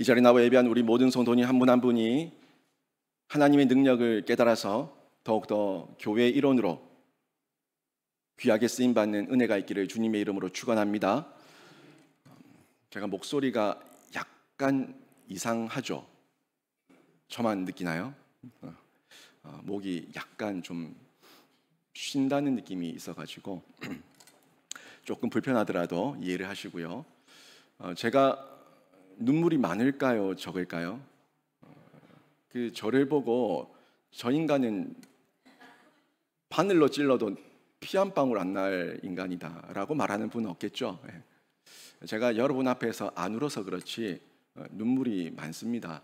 이 자리에 나와 예배한 우리 모든 성도님 한 분 한 분이 하나님의 능력을 깨달아서 더욱더 교회의 일원으로 귀하게 쓰임받는 은혜가 있기를 주님의 이름으로 축원합니다. 제가 목소리가 약간 이상하죠? 저만 느끼나요? 목이 약간 좀 쉰다는 느낌이 있어가지고 조금 불편하더라도 이해를 하시고요. 제가 눈물이 많을까요? 적을까요? 저를 보고 저 인간은 바늘로 찔러도 피 한 방울 안 날 인간이다 라고 말하는 분은 없겠죠. 제가 여러분 앞에서 안 울어서 그렇지 눈물이 많습니다.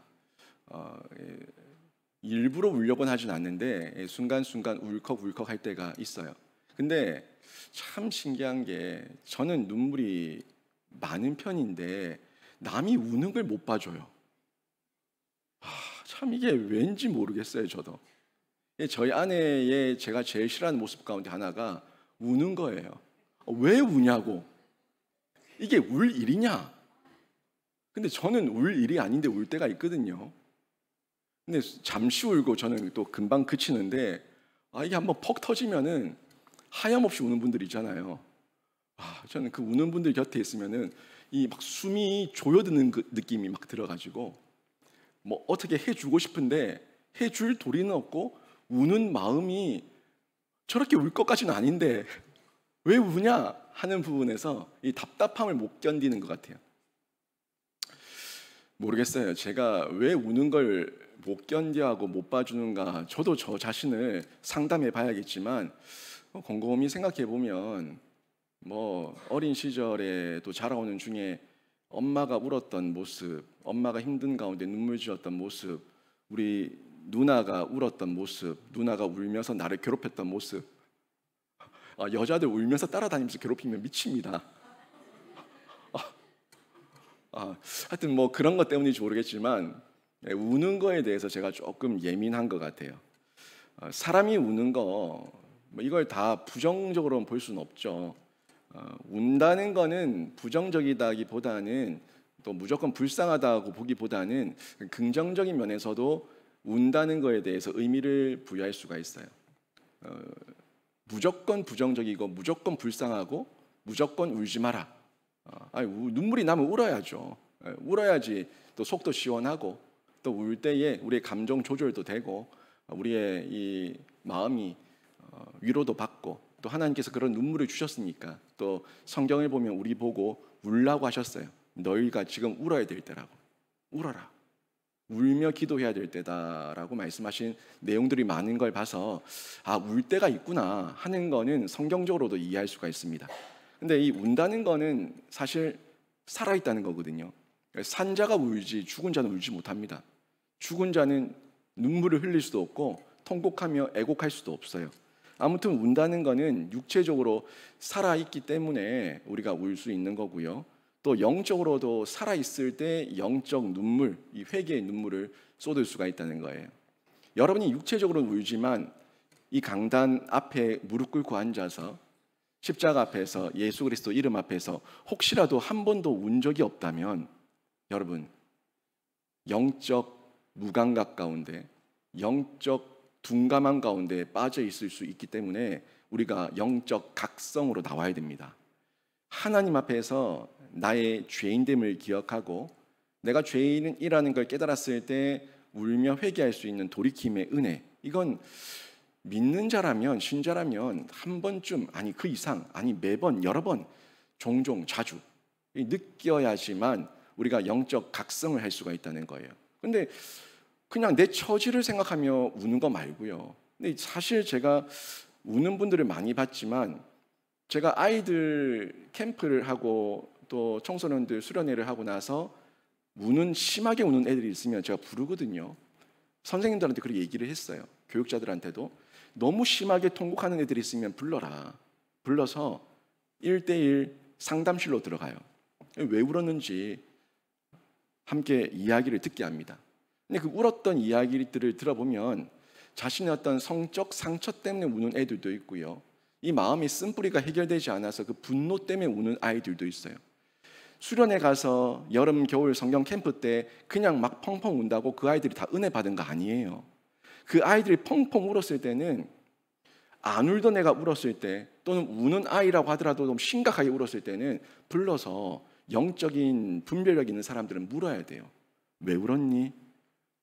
일부러 울려고는 하진 않는데 순간순간 울컥울컥 할 때가 있어요. 근데 참 신기한 게 저는 눈물이 많은 편인데 남이 우는 걸 못 봐줘요. 참 이게 왠지 모르겠어요. 저도 저희 아내의 제가 제일 싫어하는 모습 가운데 하나가 우는 거예요. 왜 우냐고. 이게 울 일이냐. 근데 저는 울 일이 아닌데 울 때가 있거든요. 근데 잠시 울고 저는 또 금방 그치는데 이게 한번 퍽 터지면은 하염없이 우는 분들 있잖아요. 저는 그 우는 분들 곁에 있으면은 이 막 숨이 조여드는 그 느낌이 막 들어가지고 뭐 어떻게 해주고 싶은데 해줄 도리는 없고 우는 마음이 저렇게 울 것까지는 아닌데 왜 우냐 하는 부분에서 이 답답함을 못 견디는 것 같아요. 모르겠어요. 제가 왜 우는 걸 못 견뎌하고 못 봐주는가. 저도 저 자신을 상담해 봐야겠지만 곰곰이 생각해 보면 뭐 어린 시절에 또 자라오는 중에 엄마가 울었던 모습, 엄마가 힘든 가운데 눈물 지었던 모습, 우리 누나가 울었던 모습, 누나가 울면서 나를 괴롭혔던 모습. 여자들 울면서 따라다니면서 괴롭히면 미칩니다. 하여튼 뭐 그런 것 때문인지 모르겠지만 우는 거에 대해서 제가 조금 예민한 것 같아요. 사람이 우는 거 이걸 다 부정적으로 볼 수는 없죠. 운다는 거는 부정적이다기보다는 또 무조건 불쌍하다고 보기보다는 긍정적인 면에서도 운다는 거에 대해서 의미를 부여할 수가 있어요. 무조건 부정적이고 무조건 불쌍하고 무조건 울지 마라. 눈물이 나면 울어야죠. 울어야지 또 속도 시원하고 또 울 때에 우리의 감정 조절도 되고 우리의 이 마음이 위로도 받고 또 하나님께서 그런 눈물을 주셨으니까 또 성경을 보면 우리 보고 울라고 하셨어요. 너희가 지금 울어야 될 때라고. 울어라. 울며 기도해야 될 때다라고 말씀하신 내용들이 많은 걸 봐서 울 때가 있구나 하는 거는 성경적으로도 이해할 수가 있습니다. 근데 이 운다는 거는 사실 살아있다는 거거든요. 산자가 울지 죽은 자는 울지 못합니다. 죽은 자는 눈물을 흘릴 수도 없고 통곡하며 애곡할 수도 없어요. 아무튼 운다는 거는 육체적으로 살아있기 때문에 우리가 울 수 있는 거고요. 또 영적으로도 살아있을 때 영적 눈물, 이 회개의 눈물을 쏟을 수가 있다는 거예요. 여러분이 육체적으로는 울지만 이 강단 앞에 무릎 꿇고 앉아서 십자가 앞에서 예수 그리스도 이름 앞에서 혹시라도 한 번도 운 적이 없다면 여러분 영적 무감각 가운데 영적 둔감함 가운데 빠져 있을 수 있기 때문에 우리가 영적 각성으로 나와야 됩니다. 하나님 앞에서 나의 죄인됨을 기억하고 내가 죄인이라는 걸 깨달았을 때 울며 회개할 수 있는 돌이킴의 은혜, 이건 믿는 자라면, 신자라면 한 번쯤, 아니 그 이상, 아니 매번, 여러 번, 종종, 자주 느껴야지만 우리가 영적 각성을 할 수가 있다는 거예요. 근데 그냥 내 처지를 생각하며 우는 거 말고요. 근데 사실 제가 우는 분들을 많이 봤지만 제가 아이들 캠프를 하고 또 청소년들 수련회를 하고 나서 심하게 우는 애들이 있으면 제가 부르거든요. 선생님들한테 그렇게 얘기를 했어요. 교육자들한테도 너무 심하게 통곡하는 애들이 있으면 불러라. 불러서 1대1 상담실로 들어가요. 왜 울었는지 함께 이야기를 듣게 합니다. 근데 그 울었던 이야기들을 들어보면 자신의 어떤 성적 상처 때문에 우는 애들도 있고요. 이 마음의 쓴뿌리가 해결되지 않아서 그 분노 때문에 우는 아이들도 있어요. 수련회 가서 여름, 겨울 성경 캠프 때 그냥 막 펑펑 운다고 그 아이들이 다 은혜 받은 거 아니에요. 그 아이들이 펑펑 울었을 때는 안 울던 애가 울었을 때 또는 우는 아이라고 하더라도 좀 심각하게 울었을 때는 불러서 영적인 분별력 있는 사람들은 물어야 돼요. 왜 울었니?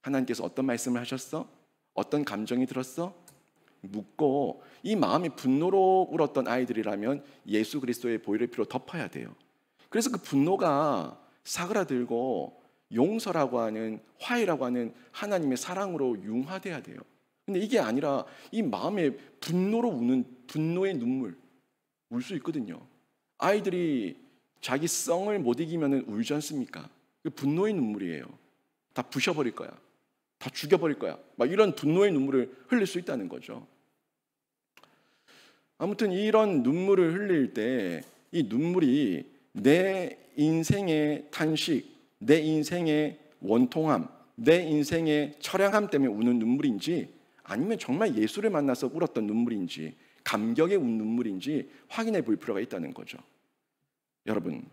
하나님께서 어떤 말씀을 하셨어? 어떤 감정이 들었어? 묻고 이 마음이 분노로 울었던 아이들이라면 예수 그리스도의 보혈의 피로 덮어야 돼요. 그래서 그 분노가 사그라들고 용서라고 하는 화해라고 하는 하나님의 사랑으로 융화돼야 돼요. 근데 이게 아니라 이 마음에 분노로 우는 분노의 눈물 울 수 있거든요. 아이들이 자기 성을 못 이기면 울지 않습니까? 그 분노의 눈물이에요. 다 부셔버릴 거야. 다 죽여버릴 거야. 막 이런 분노의 눈물을 흘릴 수 있다는 거죠. 아무튼 이런 눈물을 흘릴 때 이 눈물이 내 인생의 탄식, 내 인생의 원통함, 내 인생의 처량함 때문에 우는 눈물인지 아니면 정말 예수를 만나서 울었던 눈물인지 감격에 운 눈물인지 확인해 볼 필요가 있다는 거죠. 여러분,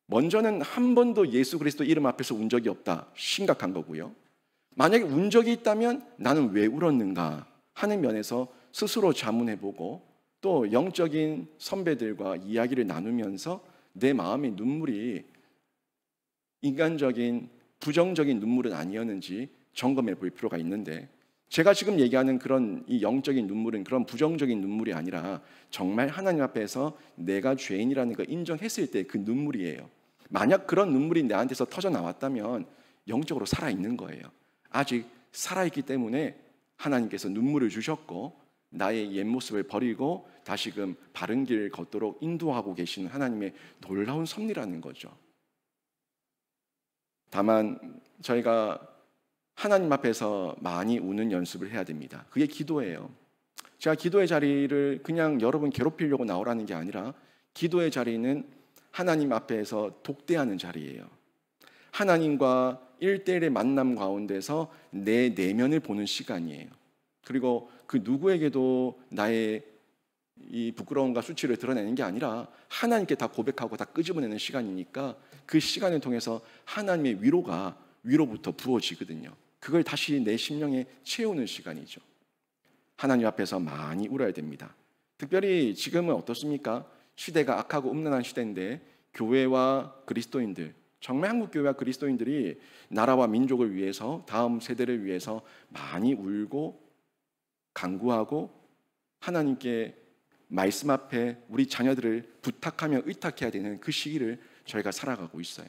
먼저는 한 번도 예수 그리스도 이름 앞에서 운 적이 없다. 심각한 거고요. 만약에 운 적이 있다면 나는 왜 울었는가 하는 면에서 스스로 자문해보고 또 영적인 선배들과 이야기를 나누면서 내 마음의 눈물이 인간적인 부정적인 눈물은 아니었는지 점검해 볼 필요가 있는데 제가 지금 얘기하는 그런 이 영적인 눈물은 그런 부정적인 눈물이 아니라 정말 하나님 앞에서 내가 죄인이라는 걸 인정했을 때 그 눈물이에요. 만약 그런 눈물이 나한테서 터져 나왔다면 영적으로 살아있는 거예요. 아직 살아있기 때문에 하나님께서 눈물을 주셨고 나의 옛 모습을 버리고 다시금 바른 길을 걷도록 인도하고 계시는 하나님의 놀라운 섭리라는 거죠. 다만 저희가 하나님 앞에서 많이 우는 연습을 해야 됩니다. 그게 기도예요. 제가 기도의 자리를 그냥 여러분 괴롭히려고 나오라는 게 아니라 기도의 자리는 하나님 앞에서 독대하는 자리예요. 하나님과 1대1의 만남 가운데서 내 내면을 보는 시간이에요. 그리고 그 누구에게도 나의 이 부끄러움과 수치를 드러내는 게 아니라 하나님께 다 고백하고 다 끄집어내는 시간이니까 그 시간을 통해서 하나님의 위로가 위로부터 부어지거든요. 그걸 다시 내 심령에 채우는 시간이죠. 하나님 앞에서 많이 울어야 됩니다. 특별히 지금은 어떻습니까? 시대가 악하고 음란한 시대인데 교회와 그리스도인들, 정말 한국 교회와 그리스도인들이 나라와 민족을 위해서 다음 세대를 위해서 많이 울고 간구하고 하나님께 말씀 앞에 우리 자녀들을 부탁하며 의탁해야 되는 그 시기를 저희가 살아가고 있어요.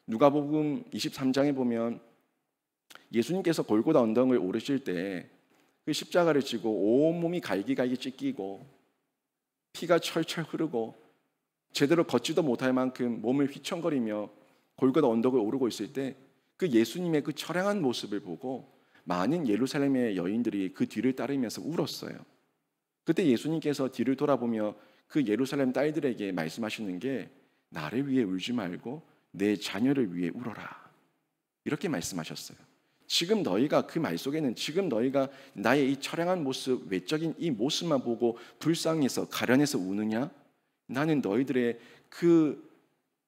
누가복음 23장에 보면 예수님께서 골고다 언덕을 오르실 때 그 십자가를 지고 온몸이 갈기갈기 찢기고 피가 철철 흐르고 제대로 걷지도 못할 만큼 몸을 휘청거리며 골고다 언덕을 오르고 있을 때 그 예수님의 그 처량한 모습을 보고 많은 예루살렘의 여인들이 그 뒤를 따르면서 울었어요. 그때 예수님께서 뒤를 돌아보며 그 예루살렘 딸들에게 말씀하시는 게 나를 위해 울지 말고 내 자녀를 위해 울어라. 이렇게 말씀하셨어요. 지금 너희가 그 말 속에는 지금 너희가 나의 이 처량한 모습, 외적인 이 모습만 보고 불쌍해서 가련해서 우느냐? 나는 너희들의 그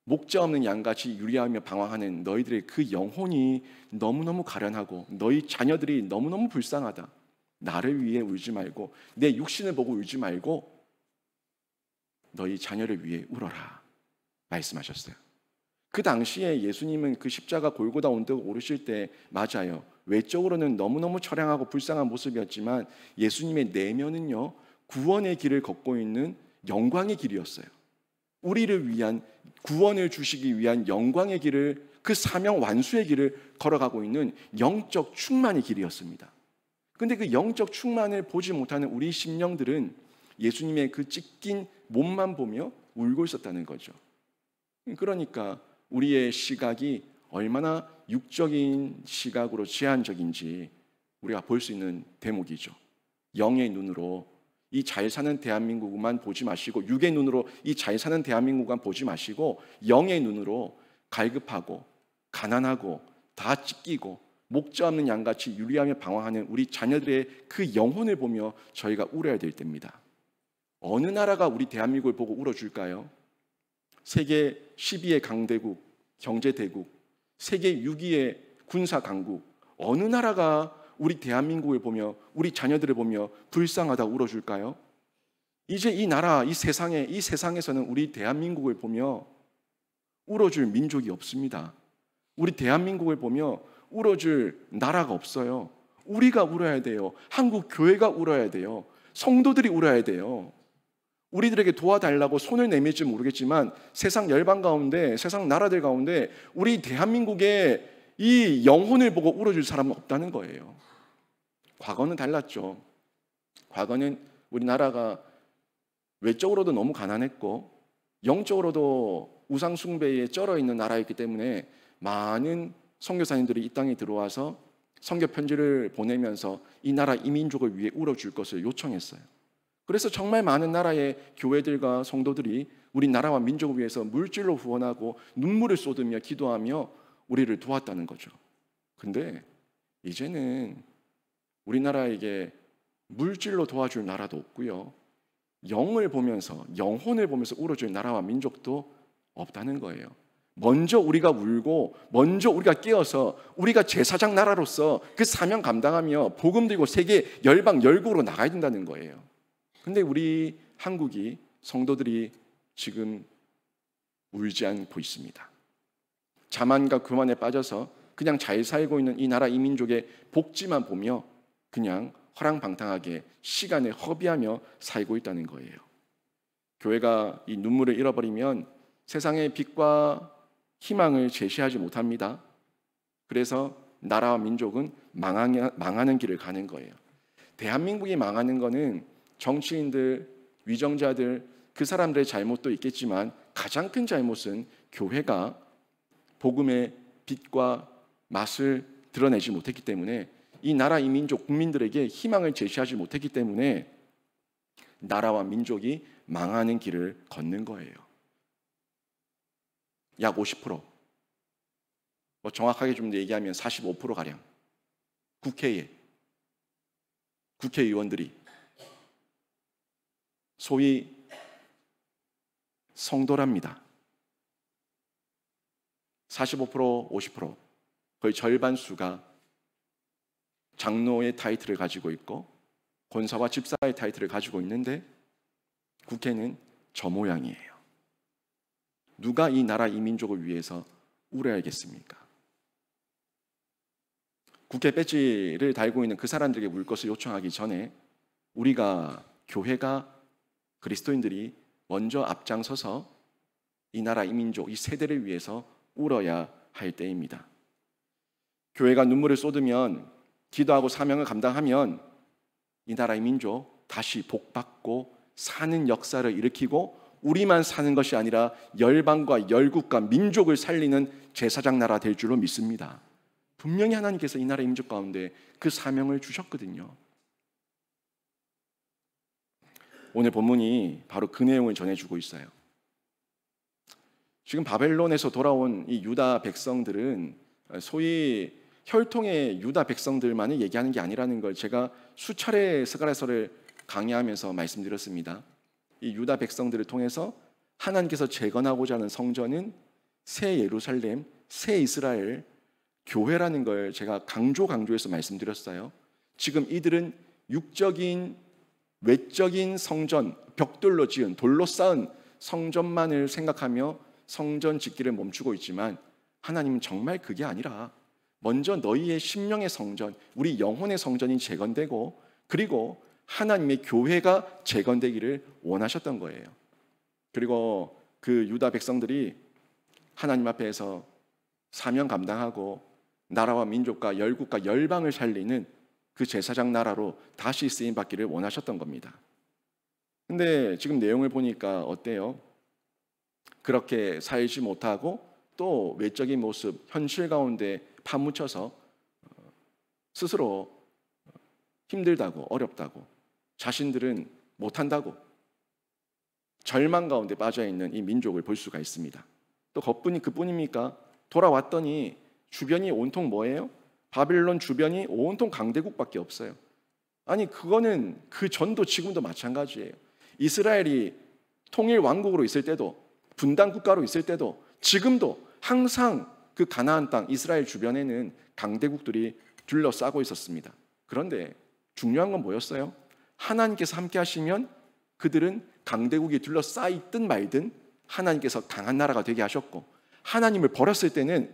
목자 없는 양같이 유리하며 방황하는 너희들의 그 영혼이 너무너무 가련하고 너희 자녀들이 너무너무 불쌍하다. 나를 위해 울지 말고 내 육신을 보고 울지 말고 너희 자녀를 위해 울어라 말씀하셨어요. 그 당시에 예수님은 그 십자가 골고다 언덕 오르실 때 맞아요. 외적으로는 너무너무 처량하고 불쌍한 모습이었지만 예수님의 내면은요 구원의 길을 걷고 있는 영광의 길이었어요. 우리를 위한 구원을 주시기 위한 영광의 길을 그 사명 완수의 길을 걸어가고 있는 영적 충만의 길이었습니다. 그런데 그 영적 충만을 보지 못하는 우리 심령들은 예수님의 그 찢긴 몸만 보며 울고 있었다는 거죠. 그러니까 우리의 시각이 얼마나 육적인 시각으로 제한적인지 우리가 볼 수 있는 대목이죠. 영의 눈으로 이 잘 사는 대한민국만 보지 마시고 육의 눈으로 이 잘 사는 대한민국만 보지 마시고 영의 눈으로 갈급하고 가난하고 다 찢기고 목자 없는 양같이 유리하며 방황하는 우리 자녀들의 그 영혼을 보며 저희가 울어야 될 때입니다. 어느 나라가 우리 대한민국을 보고 울어줄까요? 세계 12의 강대국, 경제대국, 세계 6위의 군사 강국, 어느 나라가 우리 대한민국을 보며 우리 자녀들을 보며 불쌍하다 울어줄까요? 이제 이 나라, 이 세상에서는 우리 대한민국을 보며 울어줄 민족이 없습니다. 우리 대한민국을 보며 울어줄 나라가 없어요. 우리가 울어야 돼요. 한국 교회가 울어야 돼요. 성도들이 울어야 돼요. 우리들에게 도와달라고 손을 내밀지 모르겠지만 세상 열방 가운데, 세상 나라들 가운데 우리 대한민국의 이 영혼을 보고 울어줄 사람은 없다는 거예요. 과거는 달랐죠. 과거는 우리나라가 외적으로도 너무 가난했고 영적으로도 우상 숭배에 쩔어 있는 나라였기 때문에 많은 선교사님들이 이 땅에 들어와서 선교 편지를 보내면서 이 나라 이민족을 위해 울어줄 것을 요청했어요. 그래서 정말 많은 나라의 교회들과 성도들이 우리 나라와 민족을 위해서 물질로 후원하고 눈물을 쏟으며 기도하며 우리를 도왔다는 거죠. 근데 이제는 우리나라에게 물질로 도와줄 나라도 없고요. 영을 보면서, 영혼을 보면서 울어줄 나라와 민족도 없다는 거예요. 먼저 우리가 울고 먼저 우리가 깨어서 우리가 제사장 나라로서 그 사명 감당하며 복음 들고 세계 열방 열국으로 나가야 된다는 거예요. 근데 우리 한국이, 성도들이 지금 울지 않고 있습니다. 자만과 교만에 빠져서 그냥 잘 살고 있는 이 나라 이 민족의 복지만 보며 그냥 허랑방탕하게 시간을 허비하며 살고 있다는 거예요. 교회가 이 눈물을 잃어버리면 세상의 빛과 희망을 제시하지 못합니다. 그래서 나라와 민족은 망하는 길을 가는 거예요. 대한민국이 망하는 거는 정치인들, 위정자들, 그 사람들의 잘못도 있겠지만 가장 큰 잘못은 교회가 복음의 빛과 맛을 드러내지 못했기 때문에, 이 나라 이 민족 국민들에게 희망을 제시하지 못했기 때문에 나라와 민족이 망하는 길을 걷는 거예요. 약 50%, 정확하게 좀 얘기하면 45%가량 국회의원들이 소위 성도랍니다. 45%, 50%, 거의 절반 수가 장로의 타이틀을 가지고 있고 권사와 집사의 타이틀을 가지고 있는데 국회는 저 모양이에요. 누가 이 나라 이 민족을 위해서 울어야겠습니까? 국회 배지를 달고 있는 그 사람들에게 울 것을 요청하기 전에 우리가, 교회가, 그리스도인들이 먼저 앞장서서 이 나라 이 민족 이 세대를 위해서 울어야 할 때입니다. 교회가 눈물을 쏟으면, 기도하고 사명을 감당하면 이 나라 이 민족 다시 복받고 사는 역사를 일으키고 우리만 사는 것이 아니라 열방과 열국과 민족을 살리는 제사장 나라 될 줄로 믿습니다. 분명히 하나님께서 이 나라 민족 가운데 그 사명을 주셨거든요. 오늘 본문이 바로 그 내용을 전해주고 있어요. 지금 바벨론에서 돌아온 이 유다 백성들은 소위 혈통의 유다 백성들만을 얘기하는 게 아니라는 걸 제가 수차례 스가랴서를 강의하면서 말씀드렸습니다. 이 유다 백성들을 통해서 하나님께서 재건하고자 하는 성전은 새 예루살렘, 새 이스라엘, 교회라는 걸 제가 강조해서 말씀드렸어요. 지금 이들은 육적인, 외적인 성전, 벽돌로 지은, 돌로 쌓은 성전만을 생각하며 성전 짓기를 멈추고 있지만 하나님은 정말 그게 아니라 먼저 너희의 심령의 성전, 우리 영혼의 성전이 재건되고 그리고 하나님의 교회가 재건되기를 원하셨던 거예요. 그리고 그 유다 백성들이 하나님 앞에서 사명 감당하고 나라와 민족과 열국과 열방을 살리는 그 제사장 나라로 다시 쓰임 받기를 원하셨던 겁니다. 근데 지금 내용을 보니까 어때요? 그렇게 살지 못하고 또 외적인 모습, 현실 가운데 파묻혀서 스스로 힘들다고, 어렵다고, 자신들은 못한다고 절망 가운데 빠져있는 이 민족을 볼 수가 있습니다. 또 그뿐입니까? 돌아왔더니 주변이 온통 뭐예요? 바빌론 주변이 온통 강대국밖에 없어요. 아니 그거는 그 전도 지금도 마찬가지예요. 이스라엘이 통일 왕국으로 있을 때도 분단 국가로 있을 때도 지금도 항상 그 가나안 땅 이스라엘 주변에는 강대국들이 둘러싸고 있었습니다. 그런데 중요한 건 뭐였어요? 하나님께서 함께 하시면 그들은 강대국이 둘러싸 있든 말든 하나님께서 강한 나라가 되게 하셨고, 하나님을 버렸을 때는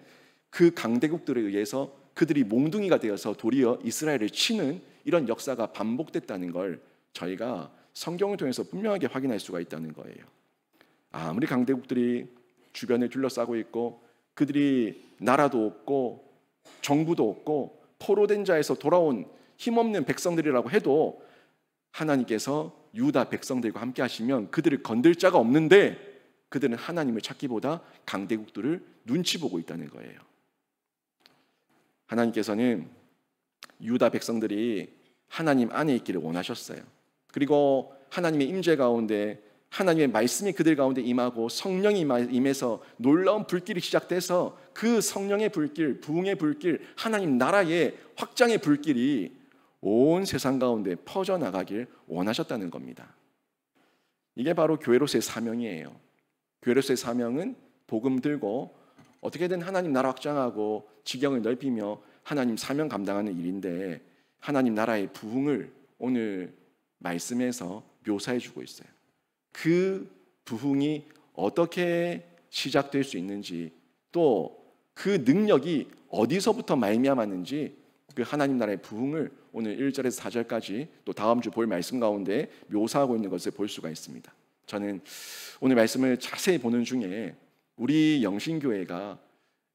그 강대국들에 의해서 그들이 몽둥이가 되어서 도리어 이스라엘을 치는 이런 역사가 반복됐다는 걸 저희가 성경을 통해서 분명하게 확인할 수가 있다는 거예요. 아무리 강대국들이 주변을 둘러싸고 있고 그들이 나라도 없고 정부도 없고 포로된 자에서 돌아온 힘없는 백성들이라고 해도 하나님께서 유다 백성들과 함께 하시면 그들을 건들 자가 없는데 그들은 하나님을 찾기보다 강대국들을 눈치 보고 있다는 거예요. 하나님께서는 유다 백성들이 하나님 안에 있기를 원하셨어요. 그리고 하나님의 임재 가운데 하나님의 말씀이 그들 가운데 임하고 성령이 임해서 놀라운 불길이 시작돼서 그 성령의 불길, 부흥의 불길, 하나님 나라의 확장의 불길이 온 세상 가운데 퍼져나가길 원하셨다는 겁니다. 이게 바로 교회로서의 사명이에요. 교회로서의 사명은 복음 들고 어떻게든 하나님 나라 확장하고 지경을 넓히며 하나님 사명 감당하는 일인데, 하나님 나라의 부흥을 오늘 말씀에서 묘사해 주고 있어요. 그 부흥이 어떻게 시작될 수 있는지, 또 그 능력이 어디서부터 말미암았는지, 그 하나님 나라의 부흥을 오늘 1절에서 4절까지 또 다음 주 볼 말씀 가운데 묘사하고 있는 것을 볼 수가 있습니다. 저는 오늘 말씀을 자세히 보는 중에 우리 영신교회가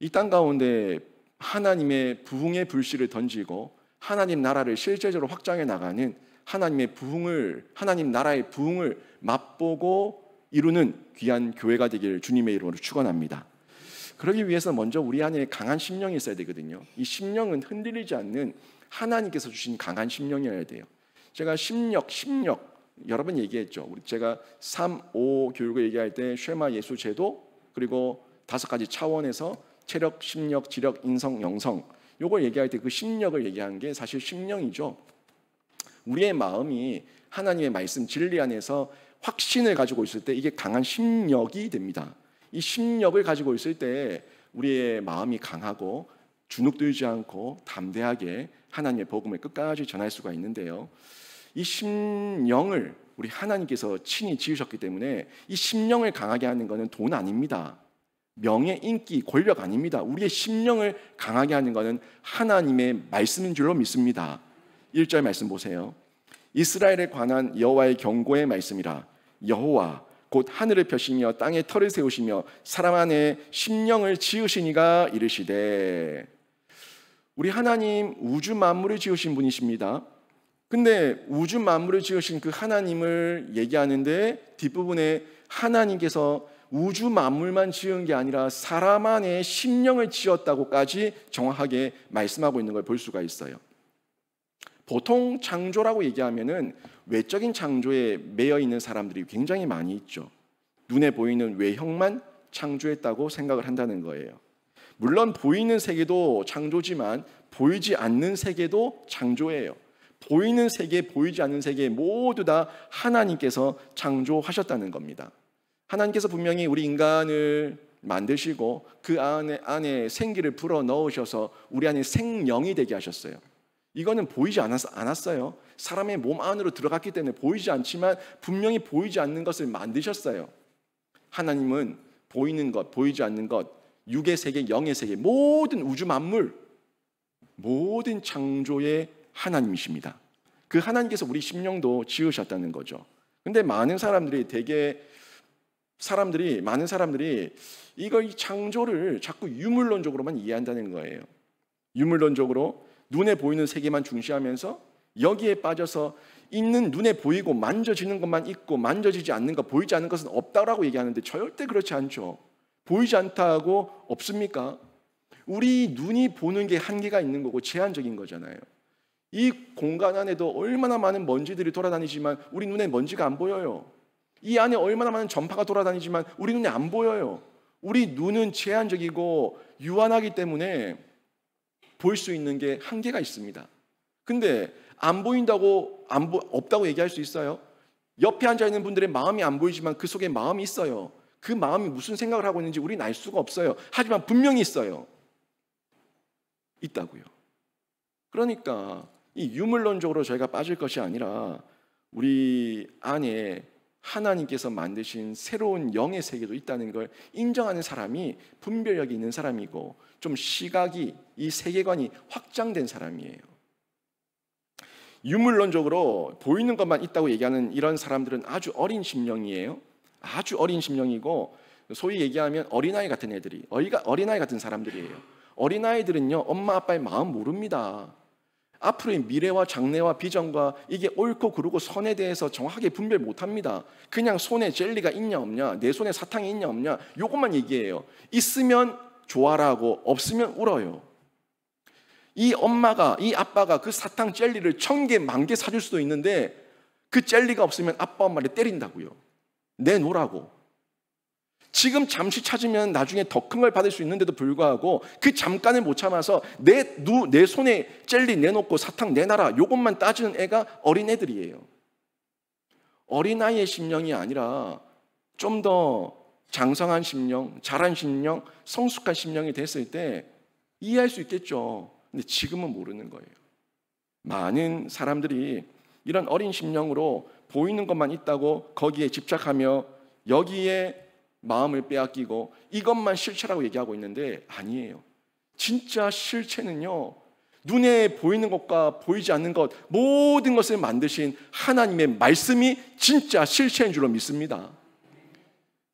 이 땅 가운데 하나님의 부흥의 불씨를 던지고 하나님 나라를 실제적으로 확장해 나가는 하나님의 부흥을, 하나님 나라의 부흥을 맛보고 이루는 귀한 교회가 되기를 주님의 이름으로 축원합니다. 그러기 위해서 먼저 우리 안에 강한 심령이 있어야 되거든요. 이 심령은 흔들리지 않는 하나님께서 주신 강한 심령이어야 돼요. 제가 심력 여러 번 얘기했죠. 제가 3, 5 교육을 얘기할 때 쉐마 예수 제도, 그리고 5가지 차원에서 체력, 심력, 지력, 인성, 영성, 요걸 얘기할 때 그 심력을 얘기한 게 사실 심령이죠. 우리의 마음이 하나님의 말씀 진리 안에서 확신을 가지고 있을 때 이게 강한 심력이 됩니다. 이 심력을 가지고 있을 때 우리의 마음이 강하고 주눅들지 않고 담대하게 하나님의 복음을 끝까지 전할 수가 있는데요. 이 심령을 우리 하나님께서 친히 지으셨기 때문에 이 심령을 강하게 하는 것은 돈 아닙니다. 명예, 인기, 권력 아닙니다. 우리의 심령을 강하게 하는 것은 하나님의 말씀인 줄로 믿습니다. 1절 말씀 보세요. 이스라엘에 관한 여호와의 경고의 말씀이라. 여호와 곧 하늘을 펴시며 땅에 터를 세우시며 사람 안에 심령을 지으시니가 이르시되. 우리 하나님 우주 만물을 지으신 분이십니다. 근데 우주 만물을 지으신 그 하나님을 얘기하는데 뒷부분에 하나님께서 우주 만물만 지은 게 아니라 사람 안에 심령을 지었다고까지 정확하게 말씀하고 있는 걸 볼 수가 있어요. 보통 창조라고 얘기하면은 외적인 창조에 매여 있는 사람들이 굉장히 많이 있죠. 눈에 보이는 외형만 창조했다고 생각을 한다는 거예요. 물론 보이는 세계도 창조지만 보이지 않는 세계도 창조예요. 보이는 세계, 보이지 않는 세계 모두 다 하나님께서 창조하셨다는 겁니다. 하나님께서 분명히 우리 인간을 만드시고 그 안에 생기를 불어 넣으셔서 우리 안에 생명이 되게 하셨어요. 이거는 보이지 않았어요. 사람의 몸 안으로 들어갔기 때문에 보이지 않지만 분명히 보이지 않는 것을 만드셨어요. 하나님은 보이는 것, 보이지 않는 것, 육의 세계, 영의 세계, 모든 우주 만물, 모든 창조의 하나님이십니다. 그 하나님께서 우리 심령도 지으셨다는 거죠. 근데 많은 사람들이 이걸 이 창조를 자꾸 유물론적으로만 이해한다는 거예요. 유물론적으로 눈에 보이는 세계만 중시하면서 여기에 빠져서 있는 눈에 보이고 만져지는 것만 있고 만져지지 않는 것, 보이지 않는 것은 없다라고 얘기하는데 절대 그렇지 않죠. 보이지 않다고 없습니까? 우리 눈이 보는 게 한계가 있는 거고 제한적인 거잖아요. 이 공간 안에도 얼마나 많은 먼지들이 돌아다니지만 우리 눈에 먼지가 안 보여요. 이 안에 얼마나 많은 전파가 돌아다니지만 우리 눈에 안 보여요. 우리 눈은 제한적이고 유한하기 때문에 볼 수 있는 게 한계가 있습니다. 근데 안 보인다고 없다고 얘기할 수 있어요? 옆에 앉아 있는 분들의 마음이 안 보이지만 그 속에 마음이 있어요. 그 마음이 무슨 생각을 하고 있는지 우리는 알 수가 없어요. 하지만 분명히 있어요. 있다고요. 그러니까 이 유물론적으로 저희가 빠질 것이 아니라 우리 안에 하나님께서 만드신 새로운 영의 세계도 있다는 걸 인정하는 사람이 분별력이 있는 사람이고 좀 시각이, 이 세계관이 확장된 사람이에요. 유물론적으로 보이는 것만 있다고 얘기하는 이런 사람들은 아주 어린 심령이에요. 아주 어린 심령이고 소위 얘기하면 어린아이 같은 애들이, 어린아이 같은 사람들이에요. 어린아이들은요, 엄마 아빠의 마음 모릅니다. 앞으로의 미래와 장래와 비전과 이게 옳고 그르고 선에 대해서 정확하게 분별 못합니다. 그냥 손에 젤리가 있냐 없냐, 내 손에 사탕이 있냐 없냐, 요것만 얘기해요. 있으면 좋아라고, 없으면 울어요. 이 엄마가, 이 아빠가 그 사탕 젤리를 1000개, 10,000개 사줄 수도 있는데 그 젤리가 없으면 아빠 엄마를 때린다고요. 내놓으라고. 지금 잠시 찾으면 나중에 더 큰 걸 받을 수 있는데도 불구하고 그 잠깐을 못 참아서 내 손에 젤리 내놓고 사탕 내놔라, 요것만 따지는 애가 어린애들이에요. 어린아이의 심령이 아니라 좀 더 장성한 심령, 자란 심령, 성숙한 심령이 됐을 때 이해할 수 있겠죠. 근데 지금은 모르는 거예요. 많은 사람들이 이런 어린 심령으로 보이는 것만 있다고 거기에 집착하며 여기에 마음을 빼앗기고 이것만 실체라고 얘기하고 있는데 아니에요. 진짜 실체는요, 눈에 보이는 것과 보이지 않는 것 모든 것을 만드신 하나님의 말씀이 진짜 실체인 줄로 믿습니다.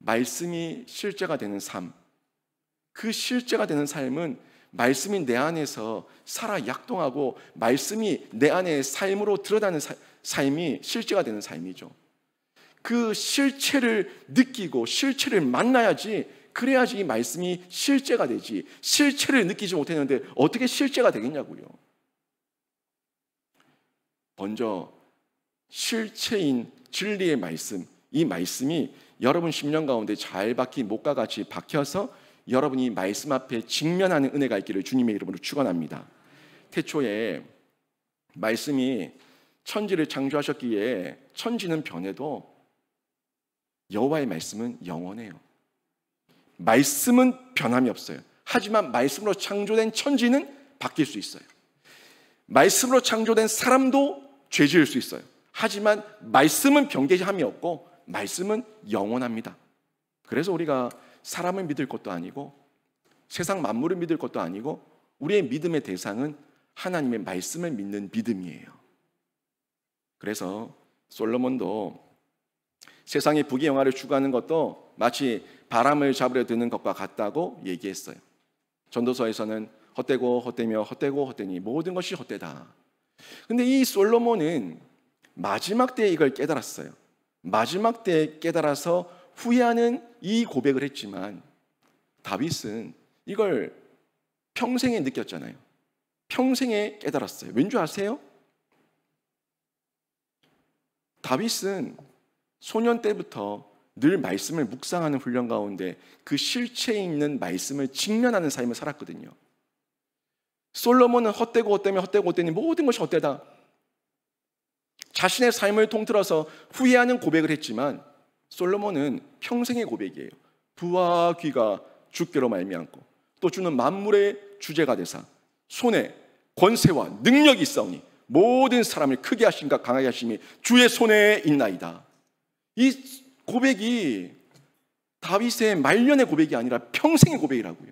말씀이 실제가 되는 삶, 그 실제가 되는 삶은 말씀이 내 안에서 살아 약동하고 말씀이 내 안의 삶으로 드러나는 삶이 실제가 되는 삶이죠. 그 실체를 느끼고 실체를 만나야지, 그래야지 이 말씀이 실제가 되지. 실체를 느끼지 못했는데 어떻게 실제가 되겠냐고요. 먼저 실체인 진리의 말씀, 이 말씀이 여러분 심령 가운데 잘 박힌 목과 같이 박혀서 여러분이 말씀 앞에 직면하는 은혜가 있기를 주님의 이름으로 축원합니다. 태초에 말씀이 천지를 창조하셨기에 천지는 변해도 여호와의 말씀은 영원해요. 말씀은 변함이 없어요. 하지만 말씀으로 창조된 천지는 바뀔 수 있어요. 말씀으로 창조된 사람도 죄 지을 수 있어요. 하지만 말씀은 변개함이 없고 말씀은 영원합니다. 그래서 우리가 사람을 믿을 것도 아니고 세상 만물을 믿을 것도 아니고 우리의 믿음의 대상은 하나님의 말씀을 믿는 믿음이에요. 그래서 솔로몬도 세상의 부귀영화를 추구하는 것도 마치 바람을 잡으려 드는 것과 같다고 얘기했어요. 전도서에서는 헛되고 헛되며 헛되고 헛되니 모든 것이 헛되다. 근데 이 솔로몬은 마지막 때에 이걸 깨달았어요. 마지막 때에 깨달아서 후회하는 이 고백을 했지만 다윗은 이걸 평생에 느꼈잖아요. 평생에 깨달았어요. 왠 줄 아세요? 다윗은 소년 때부터 늘 말씀을 묵상하는 훈련 가운데 그 실체에 있는 말씀을 직면하는 삶을 살았거든요. 솔로몬은 헛되고 헛되며 헛되고 헛되니 모든 것이 헛되다. 자신의 삶을 통틀어서 후회하는 고백을 했지만 솔로몬은 평생의 고백이에요. 부와 귀가 주께로 말미암고 또 주는 만물의 주제가 되사 손에 권세와 능력이 있사오니 모든 사람을 크게 하심과 강하게 하심이 주의 손에 있나이다. 이 고백이 다윗의 말년의 고백이 아니라 평생의 고백이라고요.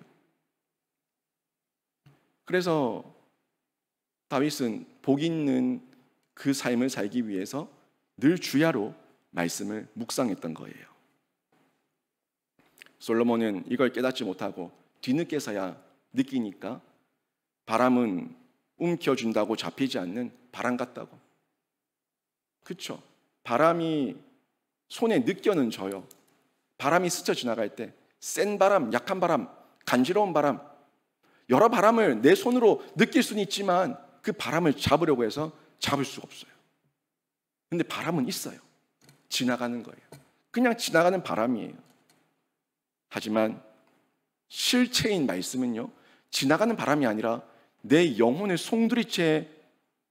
그래서 다윗은 복 있는 그 삶을 살기 위해서 늘 주야로 말씀을 묵상했던 거예요. 솔로몬은 이걸 깨닫지 못하고 뒤늦게서야 느끼니까 바람은 움켜준다고 잡히지 않는 바람 같다고. 그렇죠? 바람이 손에 느껴는 져요. 바람이 스쳐 지나갈 때 센 바람, 약한 바람, 간지러운 바람, 여러 바람을 내 손으로 느낄 수는 있지만 그 바람을 잡으려고 해서 잡을 수가 없어요. 근데 바람은 있어요. 지나가는 거예요. 그냥 지나가는 바람이에요. 하지만 실체인 말씀은요, 지나가는 바람이 아니라 내 영혼을 송두리째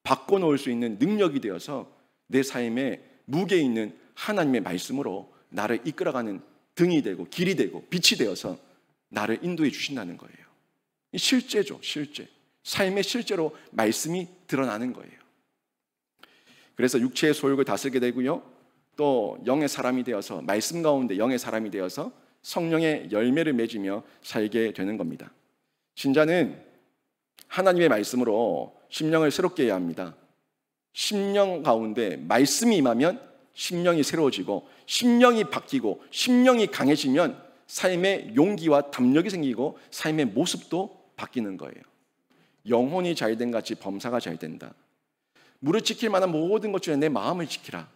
바꿔놓을 수 있는 능력이 되어서 내 삶에 무게 있는 하나님의 말씀으로 나를 이끌어가는 등이 되고 길이 되고 빛이 되어서 나를 인도해 주신다는 거예요. 이 실제죠, 실제. 삶의 실제로 말씀이 드러나는 거예요. 그래서 육체의 소욕을 다스리게 되고요, 또 영의 사람이 되어서, 말씀 가운데 영의 사람이 되어서 성령의 열매를 맺으며 살게 되는 겁니다. 신자는 하나님의 말씀으로 심령을 새롭게 해야 합니다. 심령 가운데 말씀이 임하면 심령이 새로워지고, 심령이 바뀌고, 심령이 강해지면 삶의 용기와 담력이 생기고 삶의 모습도 바뀌는 거예요. 영혼이 잘된 같이 범사가 잘 된다. 무릇 지킬 만한 모든 것 중에 내 마음을 지키라.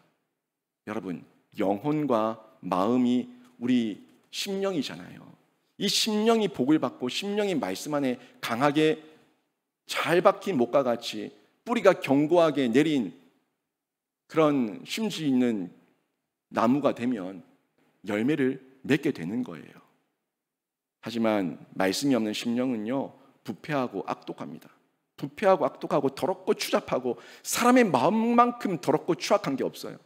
여러분, 영혼과 마음이 우리 심령이잖아요. 이 심령이 복을 받고 심령이 말씀 안에 강하게 잘 박힌 목과 같이 뿌리가 견고하게 내린 그런 심지 있는 나무가 되면 열매를 맺게 되는 거예요. 하지만 말씀이 없는 심령은요, 부패하고 악독합니다. 부패하고 악독하고 더럽고 추잡하고 사람의 마음만큼 더럽고 추악한 게 없어요.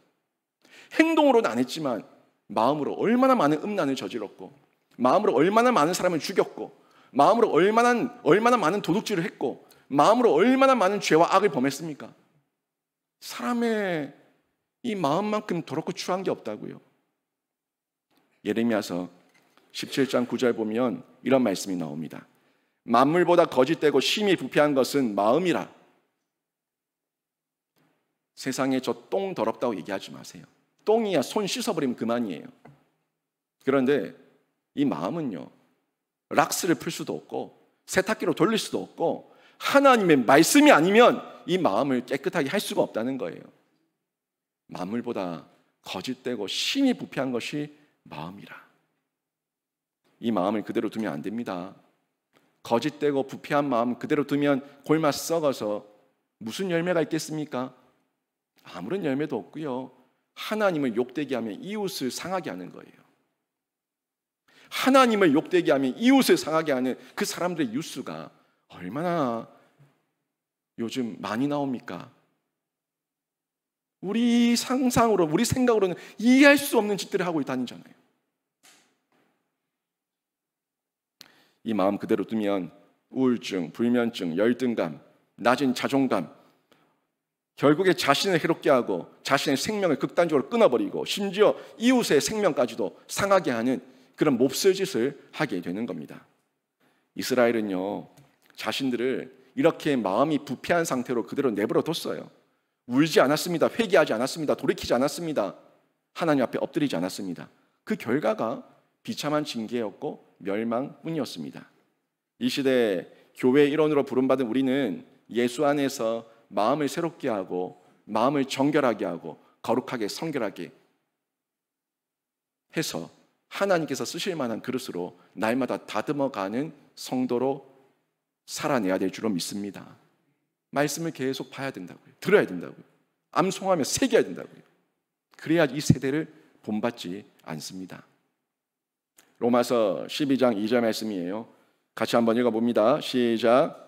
행동으로는 안 했지만 마음으로 얼마나 많은 음란을 저질렀고, 마음으로 얼마나 많은 사람을 죽였고, 마음으로 얼마나 많은 도둑질을 했고, 마음으로 얼마나 많은 죄와 악을 범했습니까? 사람의 이 마음만큼 더럽고 추한 게 없다고요. 예레미야서 17장 9절 보면 이런 말씀이 나옵니다. 만물보다 거짓되고 심히 부패한 것은 마음이라. 세상에 저 똥 더럽다고 얘기하지 마세요. 똥이야 손 씻어버리면 그만이에요. 그런데 이 마음은요, 락스를 풀 수도 없고 세탁기로 돌릴 수도 없고 하나님의 말씀이 아니면 이 마음을 깨끗하게 할 수가 없다는 거예요. 만물보다 거짓되고 심히 부패한 것이 마음이라. 이 마음을 그대로 두면 안 됩니다. 거짓되고 부패한 마음 그대로 두면 골마 썩어서 무슨 열매가 있겠습니까? 아무런 열매도 없고요, 하나님을 욕되게 하면 이웃을 상하게 하는 거예요. 하나님을 욕되게 하면 이웃을 상하게 하는 그 사람들의 뉴스가 얼마나 요즘 많이 나옵니까? 우리 상상으로, 우리 생각으로는 이해할 수 없는 짓들을 하고 다니잖아요. 이 마음 그대로 두면 우울증, 불면증, 열등감, 낮은 자존감, 결국에 자신을 해롭게 하고 자신의 생명을 극단적으로 끊어버리고 심지어 이웃의 생명까지도 상하게 하는 그런 몹쓸 짓을 하게 되는 겁니다. 이스라엘은요, 자신들을 이렇게 마음이 부패한 상태로 그대로 내버려 뒀어요. 울지 않았습니다. 회개하지 않았습니다. 돌이키지 않았습니다. 하나님 앞에 엎드리지 않았습니다. 그 결과가 비참한 징계였고 멸망뿐이었습니다. 이 시대에 교회의 일원으로 부름받은 우리는 예수 안에서 마음을 새롭게 하고 마음을 정결하게 하고 거룩하게 성결하게 해서 하나님께서 쓰실 만한 그릇으로 날마다 다듬어가는 성도로 살아내야 될 줄로 믿습니다. 말씀을 계속 봐야 된다고요. 들어야 된다고요. 암송하며 새겨야 된다고요. 그래야 이 세대를 본받지 않습니다. 로마서 12장 2절 말씀이에요. 같이 한번 읽어봅니다. 시작.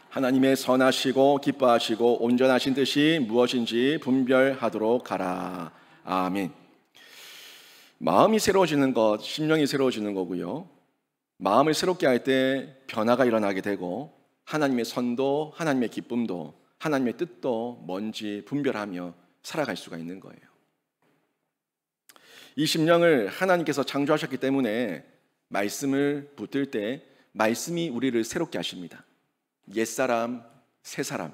하나님의 선하시고 기뻐하시고 온전하신 뜻이 무엇인지 분별하도록 하라. 아멘. 마음이 새로워지는 것, 심령이 새로워지는 거고요. 마음을 새롭게 할 때 변화가 일어나게 되고 하나님의 선도, 하나님의 기쁨도, 하나님의 뜻도 뭔지 분별하며 살아갈 수가 있는 거예요. 이 심령을 하나님께서 창조하셨기 때문에 말씀을 붙들 때 말씀이 우리를 새롭게 하십니다. 옛사람, 새사람,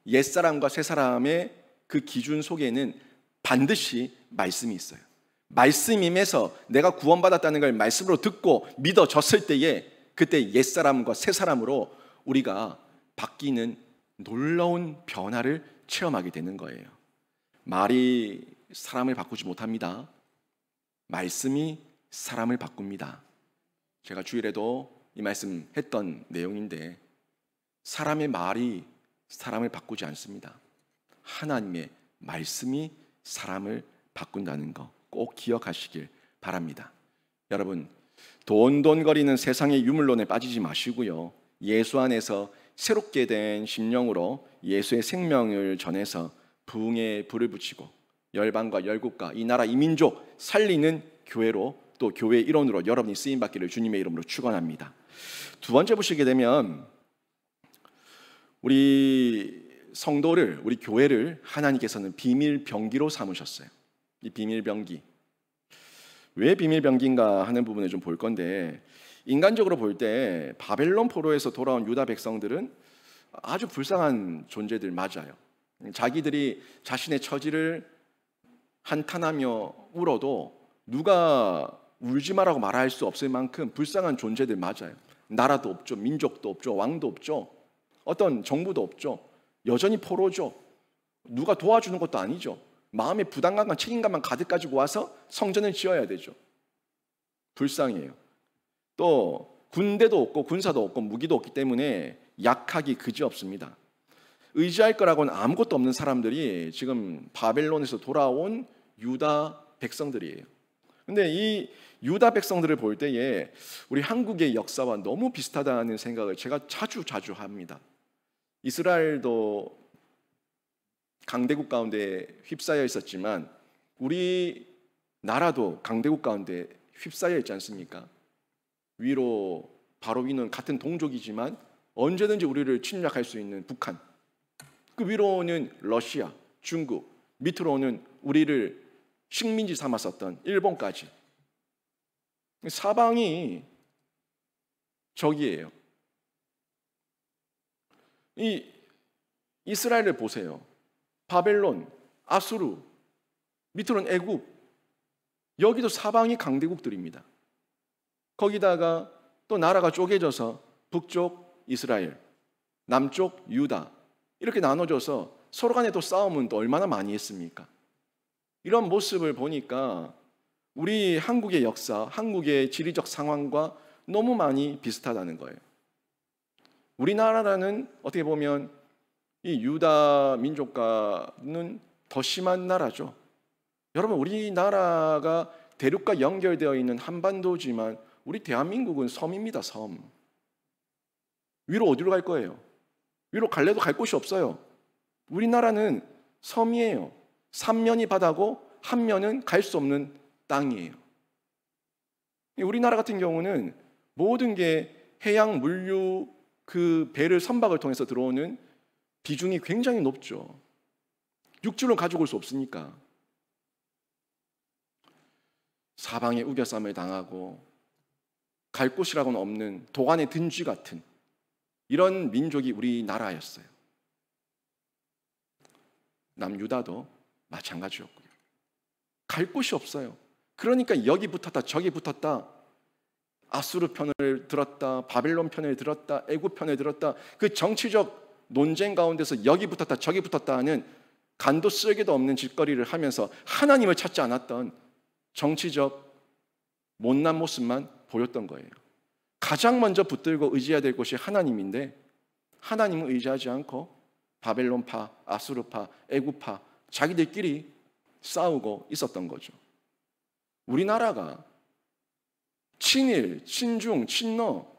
옛사람과 새사람의 그 기준 속에는 반드시 말씀이 있어요. 말씀임에서 내가 구원받았다는 걸 말씀으로 듣고 믿어졌을 때에 그때 옛사람과 새사람으로 우리가 바뀌는 놀라운 변화를 체험하게 되는 거예요. 말이 사람을 바꾸지 못합니다. 말씀이 사람을 바꿉니다. 제가 주일에도 이 말씀 했던 내용인데 사람의 말이 사람을 바꾸지 않습니다. 하나님의 말씀이 사람을 바꾼다는 거 꼭 기억하시길 바랍니다. 여러분, 돈돈거리는 세상의 유물론에 빠지지 마시고요, 예수 안에서 새롭게 된 심령으로 예수의 생명을 전해서 부흥에 불을 붙이고 열방과 열국과 이 나라 이 민족 살리는 교회로, 또 교회의 일원으로 여러분이 쓰임받기를 주님의 이름으로 축원합니다. 두 번째 보시게 되면 우리 성도를, 우리 교회를 하나님께서는 비밀병기로 삼으셨어요. 이 비밀병기, 왜 비밀병기인가 하는 부분을 좀 볼 건데, 인간적으로 볼 때 바벨론 포로에서 돌아온 유다 백성들은 아주 불쌍한 존재들 맞아요. 자기들이 자신의 처지를 한탄하며 울어도 누가 울지 마라고 말할 수 없을 만큼 불쌍한 존재들 맞아요. 나라도 없죠, 민족도 없죠, 왕도 없죠, 어떤 정부도 없죠, 여전히 포로죠. 누가 도와주는 것도 아니죠. 마음의 부담감과 책임감만 가득 가지고 와서 성전을 지어야 되죠. 불쌍해요. 또 군대도 없고 군사도 없고 무기도 없기 때문에 약하기 그지없습니다. 의지할 거라고는 아무것도 없는 사람들이 지금 바벨론에서 돌아온 유다 백성들이에요. 근데 이 유다 백성들을 볼 때에 우리 한국의 역사와 너무 비슷하다는 생각을 제가 자주 합니다. 이스라엘도 강대국 가운데 휩싸여 있었지만 우리 나라도 강대국 가운데 휩싸여 있지 않습니까? 위로, 바로 위는 같은 동족이지만 언제든지 우리를 침략할 수 있는 북한, 그 위로는 러시아, 중국, 밑으로는 우리를 식민지 삼았었던 일본까지. 사방이 적이에요. 이 이스라엘을 보세요. 바벨론, 아수르, 밑으로는 애굽, 여기도 사방이 강대국들입니다. 거기다가 또 나라가 쪼개져서 북쪽 이스라엘, 남쪽 유다, 이렇게 나눠져서 서로 간에 또 싸움은 또 얼마나 많이 했습니까? 이런 모습을 보니까 우리 한국의 역사, 한국의 지리적 상황과 너무 많이 비슷하다는 거예요. 우리나라는 어떻게 보면 이 유다 민족과는 더 심한 나라죠. 여러분, 우리나라가 대륙과 연결되어 있는 한반도지만 우리 대한민국은 섬입니다. 섬. 위로 어디로 갈 거예요? 위로 갈래도 갈 곳이 없어요. 우리나라는 섬이에요. 3면이 바다고 한 면은 갈 수 없는 땅이에요. 우리나라 같은 경우는 모든 게 해양 물류, 그 배를, 선박을 통해서 들어오는 비중이 굉장히 높죠. 육지로 가지고 올 수 없으니까. 사방에 우겨쌈을 당하고 갈 곳이라고는 없는 도간의 든쥐 같은 이런 민족이 우리나라였어요. 남유다도 마찬가지였고요. 갈 곳이 없어요. 그러니까 여기 붙었다 저기 붙었다, 아수르 편을 들었다, 바벨론 편을 들었다, 애굽 편을 들었다, 그 정치적 논쟁 가운데서 여기 붙었다 저기 붙었다 하는 간도 쓸개도 없는 짓거리를 하면서 하나님을 찾지 않았던 정치적 못난 모습만 보였던 거예요. 가장 먼저 붙들고 의지해야 될 곳이 하나님인데 하나님을 의지하지 않고 바벨론파, 아수르파, 애굽파 자기들끼리 싸우고 있었던 거죠. 우리나라가 친일, 친중, 친러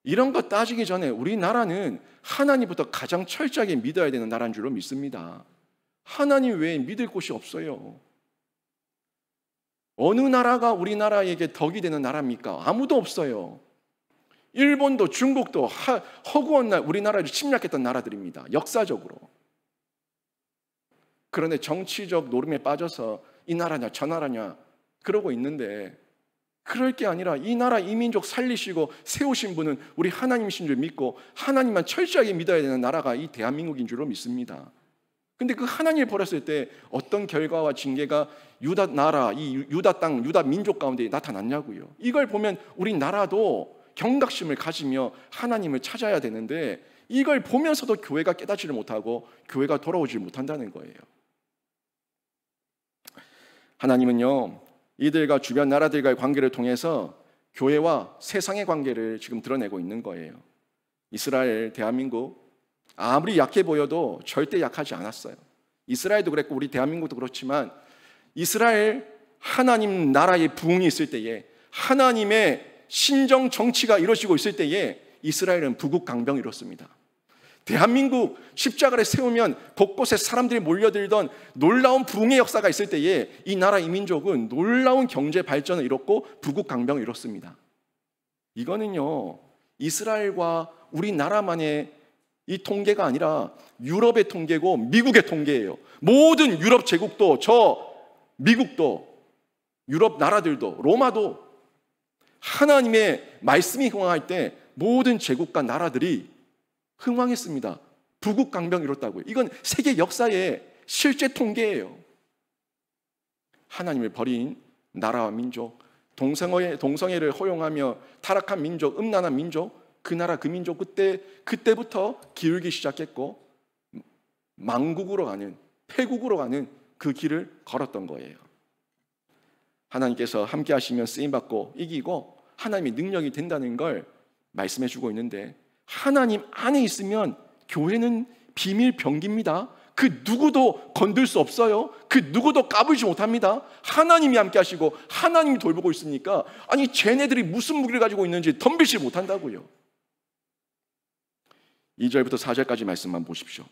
이런 거 따지기 전에 우리나라는 하나님부터 가장 철저하게 믿어야 되는 나라인 줄로 믿습니다. 하나님 외에 믿을 곳이 없어요. 어느 나라가 우리나라에게 덕이 되는 나라입니까? 아무도 없어요. 일본도 중국도 허구한 날 우리나라를 침략했던 나라들입니다. 역사적으로. 그런데 정치적 노름에 빠져서 이 나라냐 저 나라냐 그러고 있는데, 그럴 게 아니라 이 나라 이 민족 살리시고 세우신 분은 우리 하나님이신 줄 믿고 하나님만 철저하게 믿어야 되는 나라가 이 대한민국인 줄로 믿습니다. 근데 그 하나님을 버렸을 때 어떤 결과와 징계가 유다 나라, 이 유다 땅, 유다 민족 가운데 나타났냐고요. 이걸 보면 우리나라도 경각심을 가지며 하나님을 찾아야 되는데 이걸 보면서도 교회가 깨닫지를 못하고 교회가 돌아오지 못한다는 거예요. 하나님은요, 이들과 주변 나라들과의 관계를 통해서 교회와 세상의 관계를 지금 드러내고 있는 거예요. 이스라엘, 대한민국 아무리 약해 보여도 절대 약하지 않았어요. 이스라엘도 그랬고 우리 대한민국도 그렇지만 이스라엘 하나님 나라의 부흥이 있을 때에, 하나님의 신정 정치가 이루어지고 있을 때에 이스라엘은 부국강병을 이뤘습니다. 대한민국 십자가를 세우면 곳곳에 사람들이 몰려들던 놀라운 부흥의 역사가 있을 때에 이 나라 이 민족은 놀라운 경제 발전을 이뤘고 부국 강병을 이뤘습니다. 이거는요, 이스라엘과 우리나라만의 이 통계가 아니라 유럽의 통계고 미국의 통계예요. 모든 유럽 제국도, 저 미국도, 유럽 나라들도, 로마도 하나님의 말씀이 흥황할 때 모든 제국과 나라들이 흥황했습니다. 부국 강병 이뤘다고요. 이건 세계 역사의 실제 통계예요. 하나님을 버린 나라와 민족, 동성애를 허용하며 타락한 민족, 음란한 민족, 그 나라 그 민족 그때부터 기울기 시작했고 망국으로 가는, 폐국으로 가는 그 길을 걸었던 거예요. 하나님께서 함께 하시면 쓰임받고 이기고 하나님의 능력이 된다는 걸 말씀해 주고 있는데, 하나님 안에 있으면 교회는 비밀 병기입니다. 그 누구도 건들 수 없어요. 그 누구도 까불지 못합니다. 하나님이 함께 하시고 하나님이 돌보고 있으니까, 아니 쟤네들이 무슨 무기를 가지고 있는지 덤비지 못한다고요. 2절부터 4절까지 말씀만 보십시오.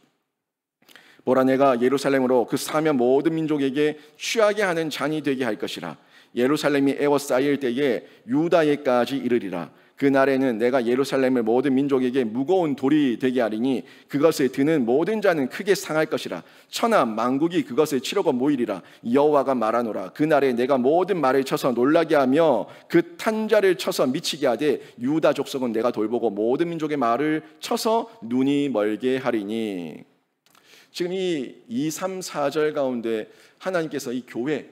보라, 내가 예루살렘으로 그 사면 모든 민족에게 취하게 하는 잔이 되게 할 것이라. 예루살렘이 에워싸일 때에 유다에까지 이르리라. 그날에는 내가 예루살렘을 모든 민족에게 무거운 돌이 되게 하리니 그것을 드는 모든 자는 크게 상할 것이라. 천하 만국이 그것을 치려고 모이리라. 여호와가 말하노라. 그날에 내가 모든 말을 쳐서 놀라게 하며 그 탄자를 쳐서 미치게 하되 유다 족속은 내가 돌보고 모든 민족의 말을 쳐서 눈이 멀게 하리니. 지금 이 2, 3, 4절 가운데 하나님께서 이 교회,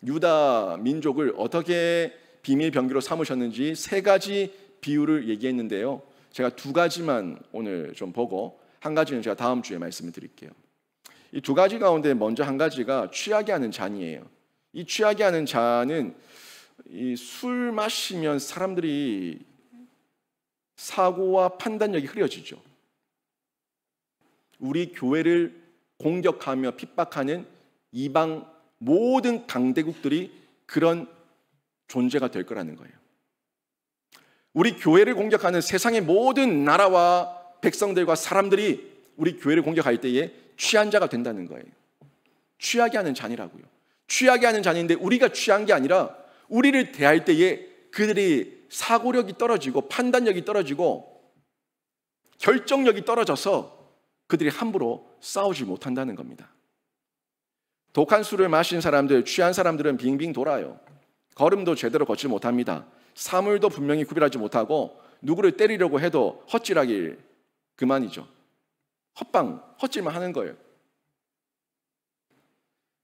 유다 민족을 어떻게 비밀 병기로 삼으셨는지 세 가지 비유를 얘기했는데요. 제가 두 가지만 오늘 좀 보고 한 가지는 제가 다음 주에 말씀을 드릴게요. 이 두 가지 가운데 먼저 한 가지가 취하게 하는 잔이에요. 이 취하게 하는 잔은 이 술 마시면 사람들이 사고와 판단력이 흐려지죠. 우리 교회를 공격하며 핍박하는 이방 모든 강대국들이 그런 존재가 될 거라는 거예요. 우리 교회를 공격하는 세상의 모든 나라와 백성들과 사람들이 우리 교회를 공격할 때에 취한 자가 된다는 거예요. 취하게 하는 잔이라고요. 취하게 하는 잔인데 우리가 취한 게 아니라 우리를 대할 때에 그들이 사고력이 떨어지고 판단력이 떨어지고 결정력이 떨어져서 그들이 함부로 싸우지 못한다는 겁니다. 독한 술을 마신 사람들, 취한 사람들은 빙빙 돌아요. 걸음도 제대로 걷지 못합니다. 사물도 분명히 구별하지 못하고 누구를 때리려고 해도 헛질하길 그만이죠. 헛질만 하는 거예요.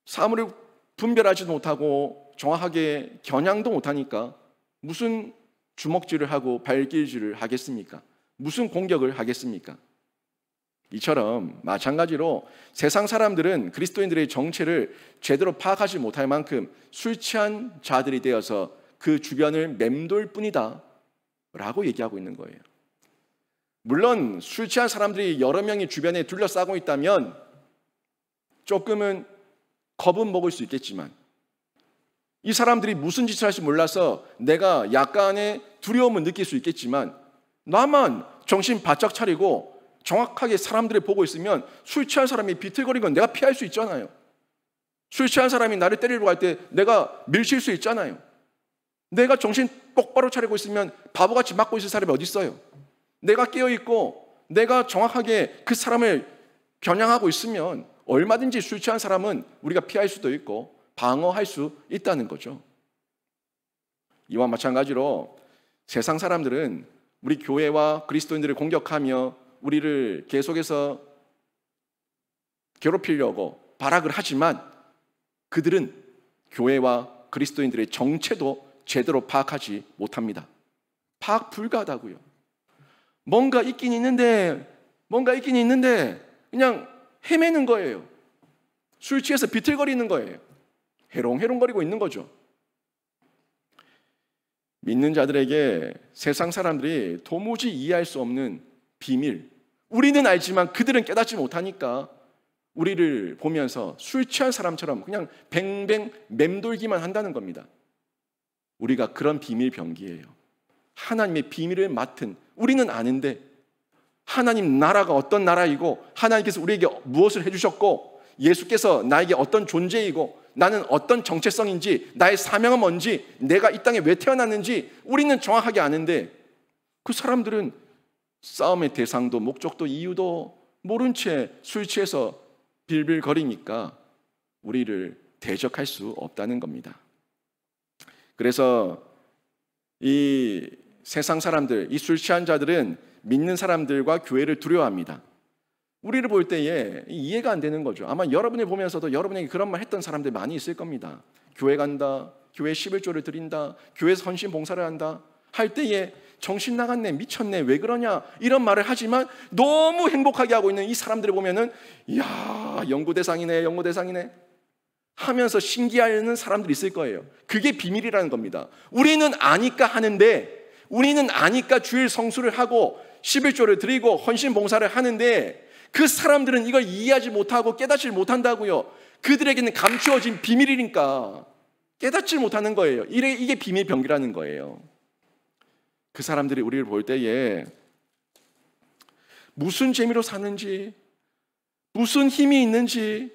사물을 분별하지 못하고 정확하게 겨냥도 못하니까 무슨 주먹질을 하고 발길질을 하겠습니까? 무슨 공격을 하겠습니까? 이처럼 마찬가지로 세상 사람들은 그리스도인들의 정체를 제대로 파악하지 못할 만큼 술 취한 자들이 되어서 그 주변을 맴돌 뿐이다 라고 얘기하고 있는 거예요. 물론 술 취한 사람들이 여러 명이 주변에 둘러싸고 있다면 조금은 겁은 먹을 수 있겠지만, 이 사람들이 무슨 짓을 할지 몰라서 내가 약간의 두려움을 느낄 수 있겠지만, 나만 정신 바짝 차리고 정확하게 사람들을 보고 있으면 술 취한 사람이 비틀거리는 건 내가 피할 수 있잖아요. 술 취한 사람이 나를 때리러 갈 때 내가 밀칠 수 있잖아요. 내가 정신 똑바로 차리고 있으면 바보같이 맞고 있을 사람이 어디 있어요? 내가 깨어있고 내가 정확하게 그 사람을 겨냥하고 있으면 얼마든지 술 취한 사람은 우리가 피할 수도 있고 방어할 수 있다는 거죠. 이와 마찬가지로 세상 사람들은 우리 교회와 그리스도인들을 공격하며 우리를 계속해서 괴롭히려고 발악을 하지만 그들은 교회와 그리스도인들의 정체도 제대로 파악하지 못합니다. 파악 불가하다고요. 뭔가 있긴 있는데 그냥 헤매는 거예요. 술 취해서 비틀거리는 거예요. 해롱해롱거리고 있는 거죠. 믿는 자들에게 세상 사람들이 도무지 이해할 수 없는 비밀, 우리는 알지만 그들은 깨닫지 못하니까 우리를 보면서 술 취한 사람처럼 그냥 뱅뱅 맴돌기만 한다는 겁니다. 우리가 그런 비밀 병기예요. 하나님의 비밀을 맡은, 우리는 아는데 하나님 나라가 어떤 나라이고 하나님께서 우리에게 무엇을 해주셨고 예수께서 나에게 어떤 존재이고 나는 어떤 정체성인지 나의 사명은 뭔지 내가 이 땅에 왜 태어났는지 우리는 정확하게 아는데 그 사람들은 싸움의 대상도 목적도 이유도 모른 채 술 취해서 빌빌거리니까 우리를 대적할 수 없다는 겁니다. 그래서 이 세상 사람들, 이 술 취한 자들은 믿는 사람들과 교회를 두려워합니다. 우리를 볼 때에 이해가 안 되는 거죠. 아마 여러분을 보면서도 여러분에게 그런 말 했던 사람들 많이 있을 겁니다. 교회 간다, 교회 11조를 드린다, 교회에서 헌신 봉사를 한다 할 때에 정신 나갔네, 미쳤네, 왜 그러냐 이런 말을 하지만 너무 행복하게 하고 있는 이 사람들을 보면은 이야, 연구대상이네, 연구대상이네 하면서 신기해하는 사람들이 있을 거예요. 그게 비밀이라는 겁니다. 우리는 아니까 하는데, 우리는 아니까 주일 성수를 하고 11조를 드리고 헌신 봉사를 하는데 그 사람들은 이걸 이해하지 못하고 깨닫지 못한다고요. 그들에게는 감추어진 비밀이니까 깨닫지 못하는 거예요. 이게 비밀 병기라는 거예요. 그 사람들이 우리를 볼 때에 무슨 재미로 사는지, 무슨 힘이 있는지,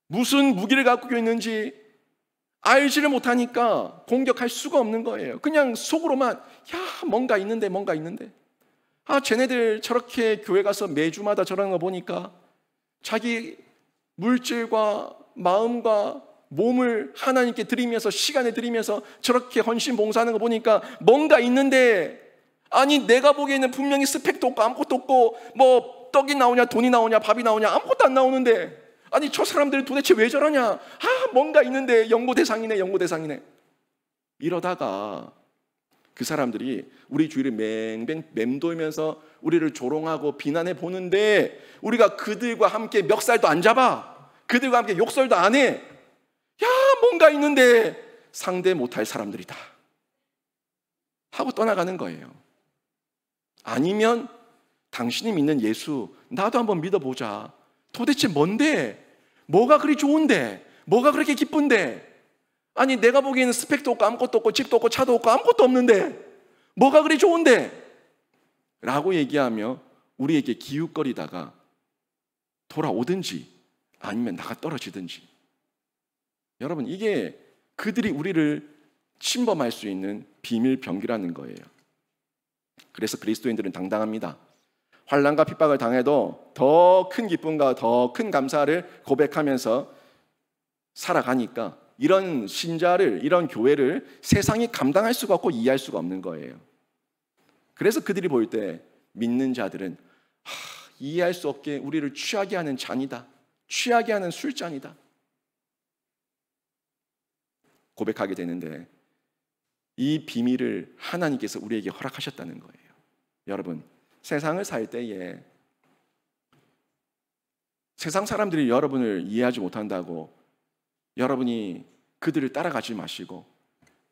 무슨 무기를 갖고 있는지 알지를 못하니까 공격할 수가 없는 거예요. 그냥 속으로만 뭔가 있는데 쟤네들 저렇게 교회 가서 매주마다 저러는 거 보니까 자기 물질과 마음과 몸을 하나님께 드리면서 시간을 드리면서 저렇게 헌신 봉사하는 거 보니까 뭔가 있는데, 아니 내가 보기에는 분명히 스펙도 없고 아무것도 없고 뭐 떡이 나오냐 돈이 나오냐 밥이 나오냐 아무것도 안 나오는데, 아니 저 사람들 도대체 왜 저러냐, 뭔가 있는데 연고대상이네 이러다가 그 사람들이 우리 주위를 맹맹 맴돌면서 우리를 조롱하고 비난해 보는데 우리가 그들과 함께 멱살도 안 잡아, 그들과 함께 욕설도 안 해. 뭔가 있는데 상대 못할 사람들이다 하고 떠나가는 거예요. 아니면 당신이 믿는 예수 나도 한번 믿어보자. 도대체 뭔데? 뭐가 그리 좋은데? 뭐가 그렇게 기쁜데? 아니 내가 보기에는 스펙도 없고 아무것도 없고 집도 없고 차도 없고 아무것도 없는데 뭐가 그리 좋은데? 라고 얘기하며 우리에게 기웃거리다가 돌아오든지 아니면 나가 떨어지든지. 여러분, 이게 그들이 우리를 침범할 수 있는 비밀 병기라는 거예요. 그래서 그리스도인들은 당당합니다. 환난과 핍박을 당해도 더 큰 기쁨과 더 큰 감사를 고백하면서 살아가니까 이런 신자를, 이런 교회를 세상이 감당할 수가 없고 이해할 수가 없는 거예요. 그래서 그들이 볼 때 믿는 자들은 이해할 수 없게 우리를 취하게 하는 잔이다, 취하게 하는 술잔이다 고백하게 되는데, 이 비밀을 하나님께서 우리에게 허락하셨다는 거예요. 여러분, 세상을 살 때에 세상 사람들이 여러분을 이해하지 못한다고 여러분이 그들을 따라가지 마시고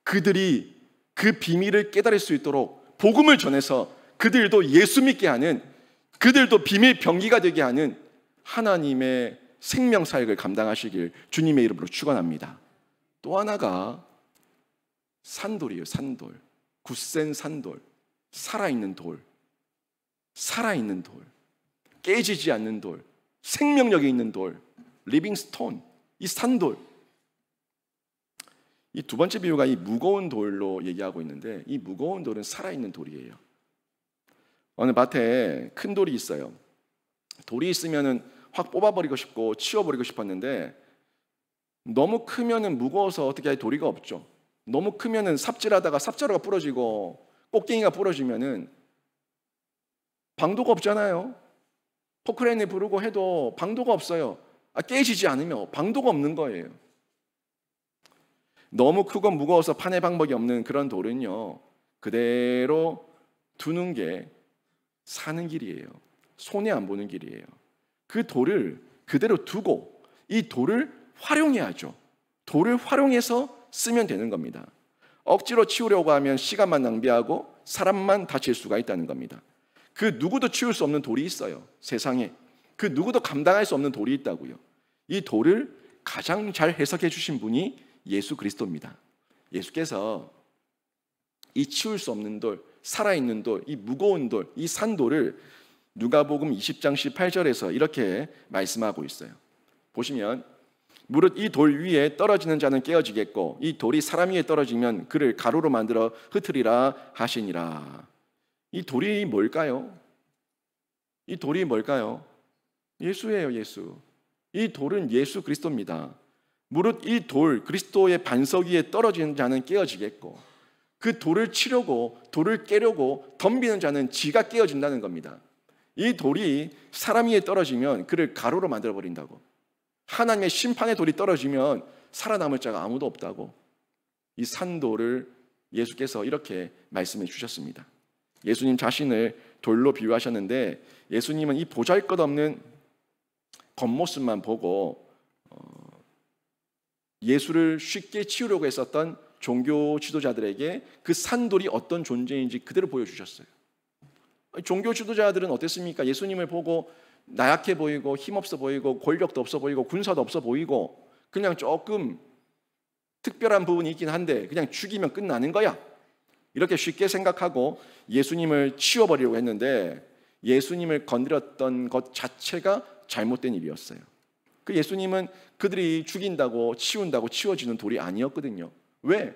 그들이 그 비밀을 깨달을 수 있도록 복음을 전해서 그들도 예수 믿게 하는, 그들도 비밀 병기가 되게 하는 하나님의 생명 사역을 감당하시길 주님의 이름으로 축원합니다. 또 하나가 산돌이에요. 산돌, 굳센 산돌, 살아있는 돌, 깨지지 않는 돌, 생명력이 있는 돌, 리빙 스톤, 이 산돌. 이 두 번째 비유가 이 무거운 돌로 얘기하고 있는데, 이 무거운 돌은 살아있는 돌이에요. 어느 밭에 큰 돌이 있어요. 돌이 있으면은 확 뽑아버리고 싶고 치워버리고 싶었는데 너무 크면은 무거워서 어떻게 할 도리가 없죠. 너무 크면은 삽질하다가 삽자루가 부러지고 꽃갱이가 부러지면은 방도가 없잖아요. 포크레인을 부르고 해도 방도가 없어요. 깨지지 않으면 방도가 없는 거예요. 너무 크고 무거워서 파낼 방법이 없는 그런 돌은요, 그대로 두는 게 사는 길이에요. 손해 안 보는 길이에요. 그 돌을 그대로 두고 이 돌을 활용해야죠. 돌을 활용해서 쓰면 되는 겁니다. 억지로 치우려고 하면 시간만 낭비하고 사람만 다칠 수가 있다는 겁니다. 그 누구도 치울 수 없는 돌이 있어요. 세상에 그 누구도 감당할 수 없는 돌이 있다고요. 이 돌을 가장 잘 해석해 주신 분이 예수 그리스도입니다. 예수께서 이 치울 수 없는 돌, 살아있는 돌, 이 무거운 돌, 이 산돌을 누가복음 20장 18절에서 이렇게 말씀하고 있어요. 보시면 무릇 이 돌 위에 떨어지는 자는 깨어지겠고 이 돌이 사람 위에 떨어지면 그를 가루로 만들어 흩으리라 하시니라. 이 돌이 뭘까요? 이 돌이 뭘까요? 예수예요, 예수. 이 돌은 예수 그리스도입니다. 무릇 이 돌, 그리스도의 반석 위에 떨어지는 자는 깨어지겠고 그 돌을 치려고, 돌을 깨려고 덤비는 자는 지가 깨어진다는 겁니다. 이 돌이 사람 위에 떨어지면 그를 가루로 만들어버린다고. 하나님의 심판의 돌이 떨어지면 살아남을 자가 아무도 없다고. 이 산돌을 예수께서 이렇게 말씀해 주셨습니다. 예수님 자신을 돌로 비유하셨는데 예수님은 이 보잘것없는 겉모습만 보고 예수를 쉽게 치우려고 했었던 종교 지도자들에게 그 산돌이 어떤 존재인지 그대로 보여주셨어요. 종교 지도자들은 어땠습니까? 예수님을 보고 나약해 보이고 힘없어 보이고 권력도 없어 보이고 군사도 없어 보이고 그냥 조금 특별한 부분이 있긴 한데 그냥 죽이면 끝나는 거야, 이렇게 쉽게 생각하고 예수님을 치워버리려고 했는데 예수님을 건드렸던 것 자체가 잘못된 일이었어요. 그 예수님은 그들이 죽인다고 치운다고 치워지는 돌이 아니었거든요. 왜?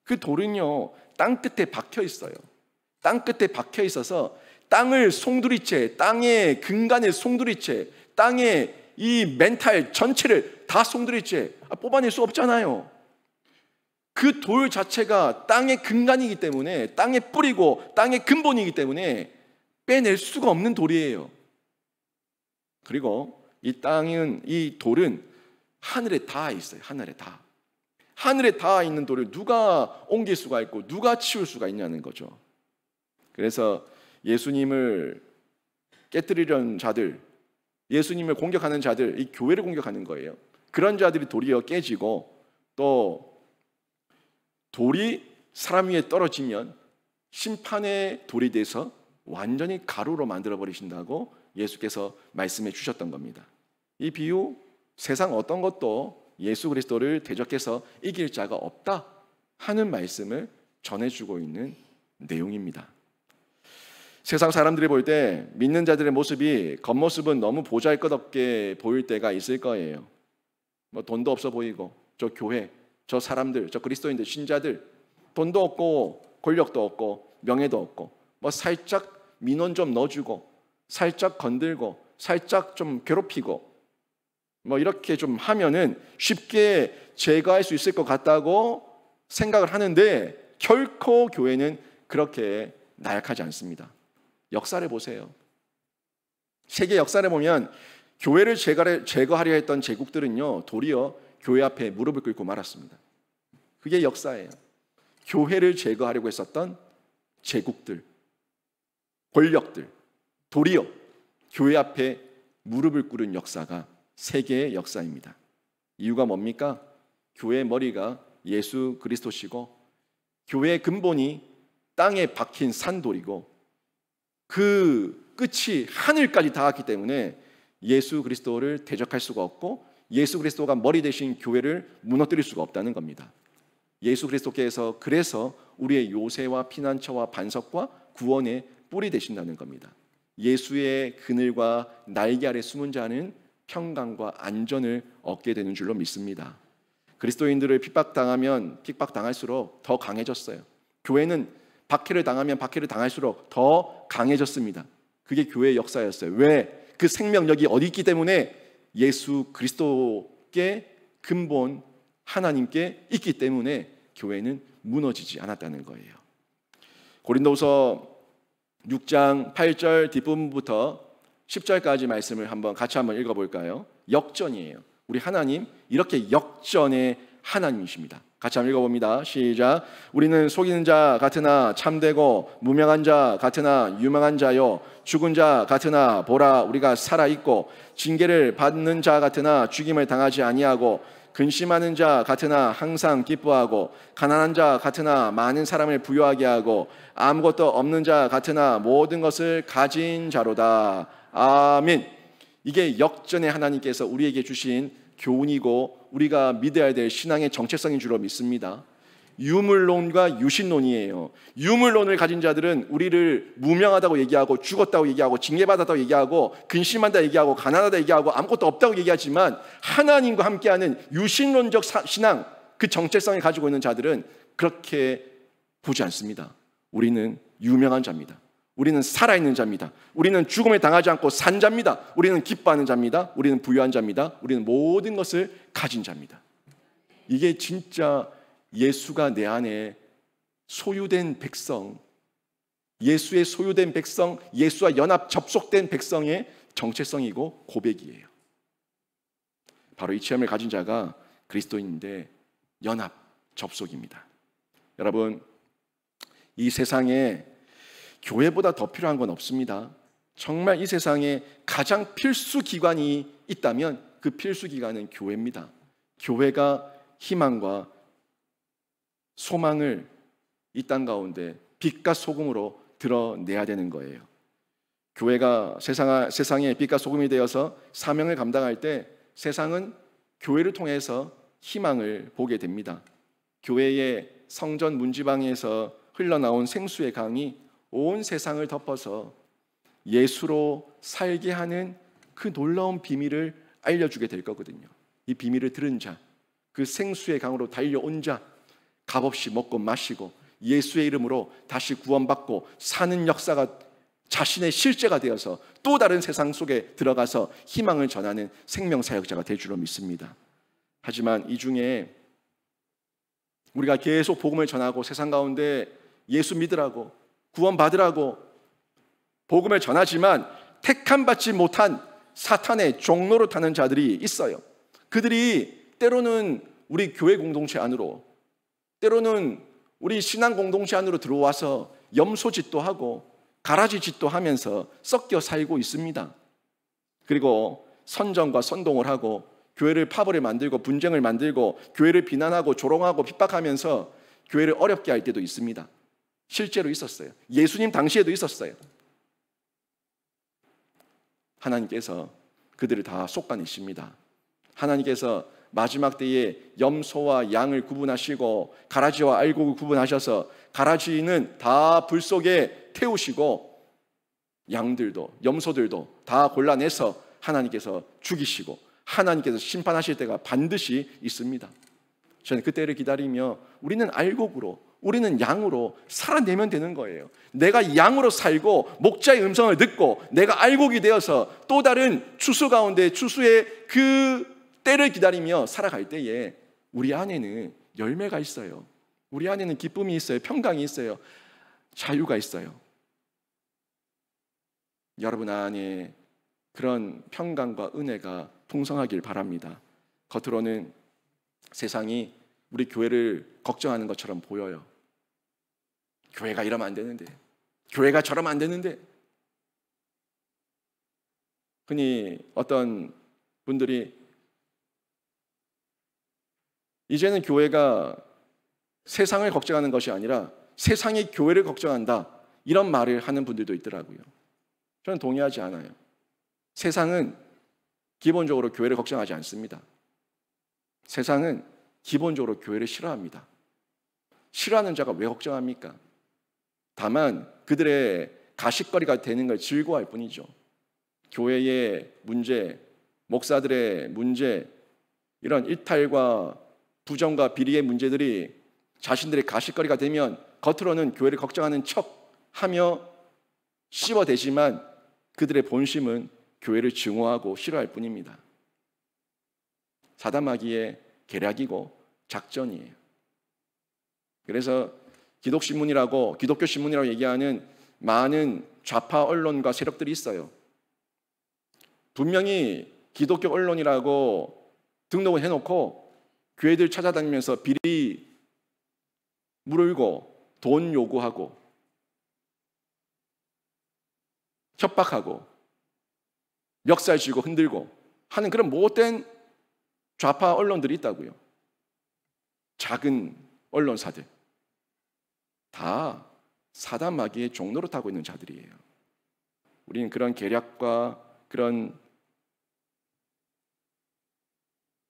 그 돌은요 땅 끝에 박혀 있어요. 땅 끝에 박혀 있어서 땅을 송두리째, 땅의 근간을 송두리째, 땅의 이 멘탈 전체를 다 송두리째 뽑아낼 수 없잖아요. 그 돌 자체가 땅의 근간이기 때문에, 땅의 뿌리고 땅의 근본이기 때문에 빼낼 수가 없는 돌이에요. 그리고 이 돌은 하늘에 닿아 있어요. 하늘에 닿아 있는 돌을 누가 옮길 수가 있고 누가 치울 수가 있냐는 거죠. 그래서 예수님을 깨뜨리려는 자들, 예수님을 공격하는 자들, 이 교회를 공격하는 거예요. 그런 자들이 도리어 깨지고 또 돌이 사람 위에 떨어지면 심판의 돌이 돼서 완전히 가루로 만들어 버리신다고 예수께서 말씀해 주셨던 겁니다. 이 비유, 세상 어떤 것도 예수 그리스도를 대적해서 이길 자가 없다 하는 말씀을 전해주고 있는 내용입니다. 세상 사람들이 볼 때 믿는 자들의 모습이 겉모습은 너무 보잘것없게 보일 때가 있을 거예요. 뭐 돈도 없어 보이고, 저 교회, 저 사람들, 저 그리스도인들, 신자들 돈도 없고 권력도 없고 명예도 없고 뭐 살짝 민원 좀 넣어주고 살짝 건들고 살짝 좀 괴롭히고 뭐 이렇게 좀 하면은 쉽게 제거할 수 있을 것 같다고 생각을 하는데 결코 교회는 그렇게 나약하지 않습니다. 역사를 보세요. 세계 역사를 보면 교회를 제거하려 했던 제국들은요 도리어 교회 앞에 무릎을 꿇고 말았습니다. 그게 역사예요. 교회를 제거하려고 했었던 제국들, 권력들 도리어 교회 앞에 무릎을 꿇은 역사가 세계의 역사입니다. 이유가 뭡니까? 교회의 머리가 예수 그리스도시고 교회의 근본이 땅에 박힌 산돌이고 그 끝이 하늘까지 닿았기 때문에 예수 그리스도를 대적할 수가 없고 예수 그리스도가 머리 대신 교회를 무너뜨릴 수가 없다는 겁니다. 예수 그리스도께서 그래서 우리의 요새와 피난처와 반석과 구원의 뿌리 되신다는 겁니다. 예수의 그늘과 날개 아래 숨은 자는 평강과 안전을 얻게 되는 줄로 믿습니다. 그리스도인들을 핍박당할수록 더 강해졌어요. 교회는 박해를 당하면 박해를 당할수록 더 강해졌습니다. 그게 교회의 역사였어요. 왜? 그 생명력이 어디 있기 때문에 예수 그리스도께 근본 하나님께 있기 때문에 교회는 무너지지 않았다는 거예요. 고린도후서 6장 8절 뒷부분부터 10절까지 말씀을 같이 한번 읽어볼까요? 역전이에요. 우리 하나님 이렇게 역전의 하나님이십니다. 같이 한번 읽어봅니다. 시작. 우리는 속이는 자 같으나 참되고 무명한 자 같으나 유명한 자요 죽은 자 같으나 보라 우리가 살아있고 징계를 받는 자 같으나 죽임을 당하지 아니하고 근심하는 자 같으나 항상 기뻐하고 가난한 자 같으나 많은 사람을 부유하게 하고 아무것도 없는 자 같으나 모든 것을 가진 자로다. 아멘. 이게 역전의 하나님께서 우리에게 주신 교훈이고 우리가 믿어야 될 신앙의 정체성인 줄로 믿습니다. 유물론과 유신론이에요. 유물론을 가진 자들은 우리를 무명하다고 얘기하고 죽었다고 얘기하고 징계받았다고 얘기하고 근심한다 얘기하고 가난하다 얘기하고 아무것도 없다고 얘기하지만 하나님과 함께하는 유신론적 신앙, 그 정체성을 가지고 있는 자들은 그렇게 보지 않습니다. 우리는 유명한 자입니다. 우리는 살아있는 자입니다. 우리는 죽음에 당하지 않고 산 자입니다. 우리는 기뻐하는 자입니다. 우리는 부유한 자입니다. 우리는 모든 것을 가진 자입니다. 이게 진짜 예수가 내 안에 소유된 백성, 예수의 소유된 백성, 예수와 연합 접속된 백성의 정체성이고 고백이에요. 바로 이 체험을 가진 자가 그리스도인인데 연합 접속입니다. 여러분, 이 세상에 교회보다 더 필요한 건 없습니다. 정말 이 세상에 가장 필수 기관이 있다면 그 필수 기관은 교회입니다. 교회가 희망과 소망을 이 땅 가운데 빛과 소금으로 드러내야 되는 거예요. 교회가 세상의 빛과 소금이 되어서 사명을 감당할 때 세상은 교회를 통해서 희망을 보게 됩니다. 교회의 성전 문지방에서 흘러나온 생수의 강이 온 세상을 덮어서 예수로 살게 하는 그 놀라운 비밀을 알려주게 될 거거든요. 이 비밀을 들은 자, 그 생수의 강으로 달려온 자, 값없이 먹고 마시고 예수의 이름으로 다시 구원받고 사는 역사가 자신의 실제가 되어서 또 다른 세상 속에 들어가서 희망을 전하는 생명사역자가 될 줄로 믿습니다. 하지만 이 중에 우리가 계속 복음을 전하고 세상 가운데 예수 믿으라고 구원받으라고 복음을 전하지만 택함 받지 못한 사탄의 종로로 타는 자들이 있어요. 그들이 때로는 우리 교회 공동체 안으로, 때로는 우리 신앙 공동체 안으로 들어와서 염소짓도 하고 가라지짓도 하면서 섞여 살고 있습니다. 그리고 선전과 선동을 하고 교회를 파벌을 만들고 분쟁을 만들고 교회를 비난하고 조롱하고 핍박하면서 교회를 어렵게 할 때도 있습니다. 실제로 있었어요. 예수님 당시에도 있었어요. 하나님께서 그들을 다 솎아내십니다. 하나님께서 마지막 때에 염소와 양을 구분하시고 가라지와 알곡을 구분하셔서 가라지는 다 불 속에 태우시고 양들도 염소들도 다 골라내서 하나님께서 죽이시고 하나님께서 심판하실 때가 반드시 있습니다. 저는 그때를 기다리며 우리는 알곡으로, 우리는 양으로 살아내면 되는 거예요. 내가 양으로 살고 목자의 음성을 듣고 내가 알곡이 되어서 또 다른 추수 가운데 추수의 그 때를 기다리며 살아갈 때에 우리 안에는 열매가 있어요. 우리 안에는 기쁨이 있어요. 평강이 있어요. 자유가 있어요. 여러분 안에 그런 평강과 은혜가 풍성하길 바랍니다. 겉으로는 세상이 우리 교회를 걱정하는 것처럼 보여요. 교회가 이러면 안 되는데, 교회가 저러면 안 되는데. 흔히 어떤 분들이 이제는 교회가 세상을 걱정하는 것이 아니라 세상이 교회를 걱정한다, 이런 말을 하는 분들도 있더라고요. 저는 동의하지 않아요. 세상은 기본적으로 교회를 걱정하지 않습니다. 세상은 기본적으로 교회를 싫어합니다. 싫어하는 자가 왜 걱정합니까? 다만 그들의 가십거리가 되는 걸 즐거워할 뿐이죠. 교회의 문제, 목사들의 문제, 이런 일탈과 부정과 비리의 문제들이 자신들의 가십거리가 되면 겉으로는 교회를 걱정하는 척하며 씹어대지만 그들의 본심은 교회를 증오하고 싫어할 뿐입니다. 사단마귀의 계략이고 작전이에요. 그래서 기독신문이라고, 기독교 신문이라고 얘기하는 많은 좌파 언론과 세력들이 있어요. 분명히 기독교 언론이라고 등록을 해놓고 교회들 찾아다니면서 비리 물을고 돈 요구하고 협박하고 멱살 쥐고 흔들고 하는 그런 못된 좌파 언론들이 있다고요. 작은 언론사들 다 사단 마귀의 종로로 타고 있는 자들이에요. 우리는 그런 계략과 그런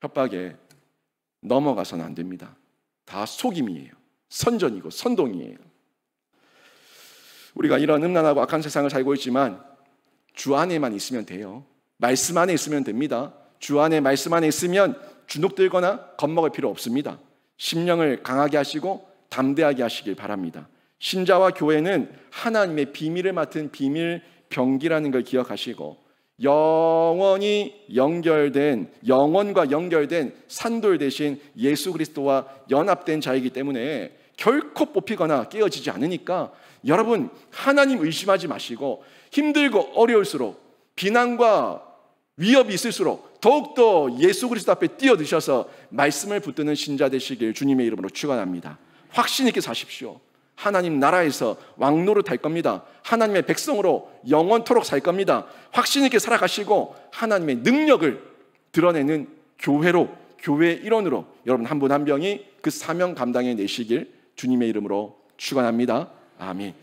협박에 넘어가서는 안 됩니다. 다 속임이에요. 선전이고 선동이에요. 우리가 이런 음란하고 악한 세상을 살고 있지만 주 안에만 있으면 돼요. 말씀 안에 있으면 됩니다. 주 안에 말씀 안에 있으면 주눅들거나 겁먹을 필요 없습니다. 심령을 강하게 하시고 담대하게 하시길 바랍니다. 신자와 교회는 하나님의 비밀을 맡은 비밀 병기라는 걸 기억하시고 영원과 연결된 산돌 대신 예수 그리스도와 연합된 자이기 때문에 결코 뽑히거나 깨어지지 않으니까 여러분 하나님 의심하지 마시고 힘들고 어려울수록 비난과 위협이 있을수록 더욱더 예수 그리스도 앞에 뛰어드셔서 말씀을 붙드는 신자 되시길 주님의 이름으로 축원합니다. 확신 있게 사십시오. 하나님 나라에서 왕노릇 할 겁니다. 하나님의 백성으로 영원토록 살 겁니다. 확신 있게 살아가시고 하나님의 능력을 드러내는 교회의 일원으로 여러분 한 분 한 명이 그 사명 감당해 내시길 주님의 이름으로 축원합니다. 아멘.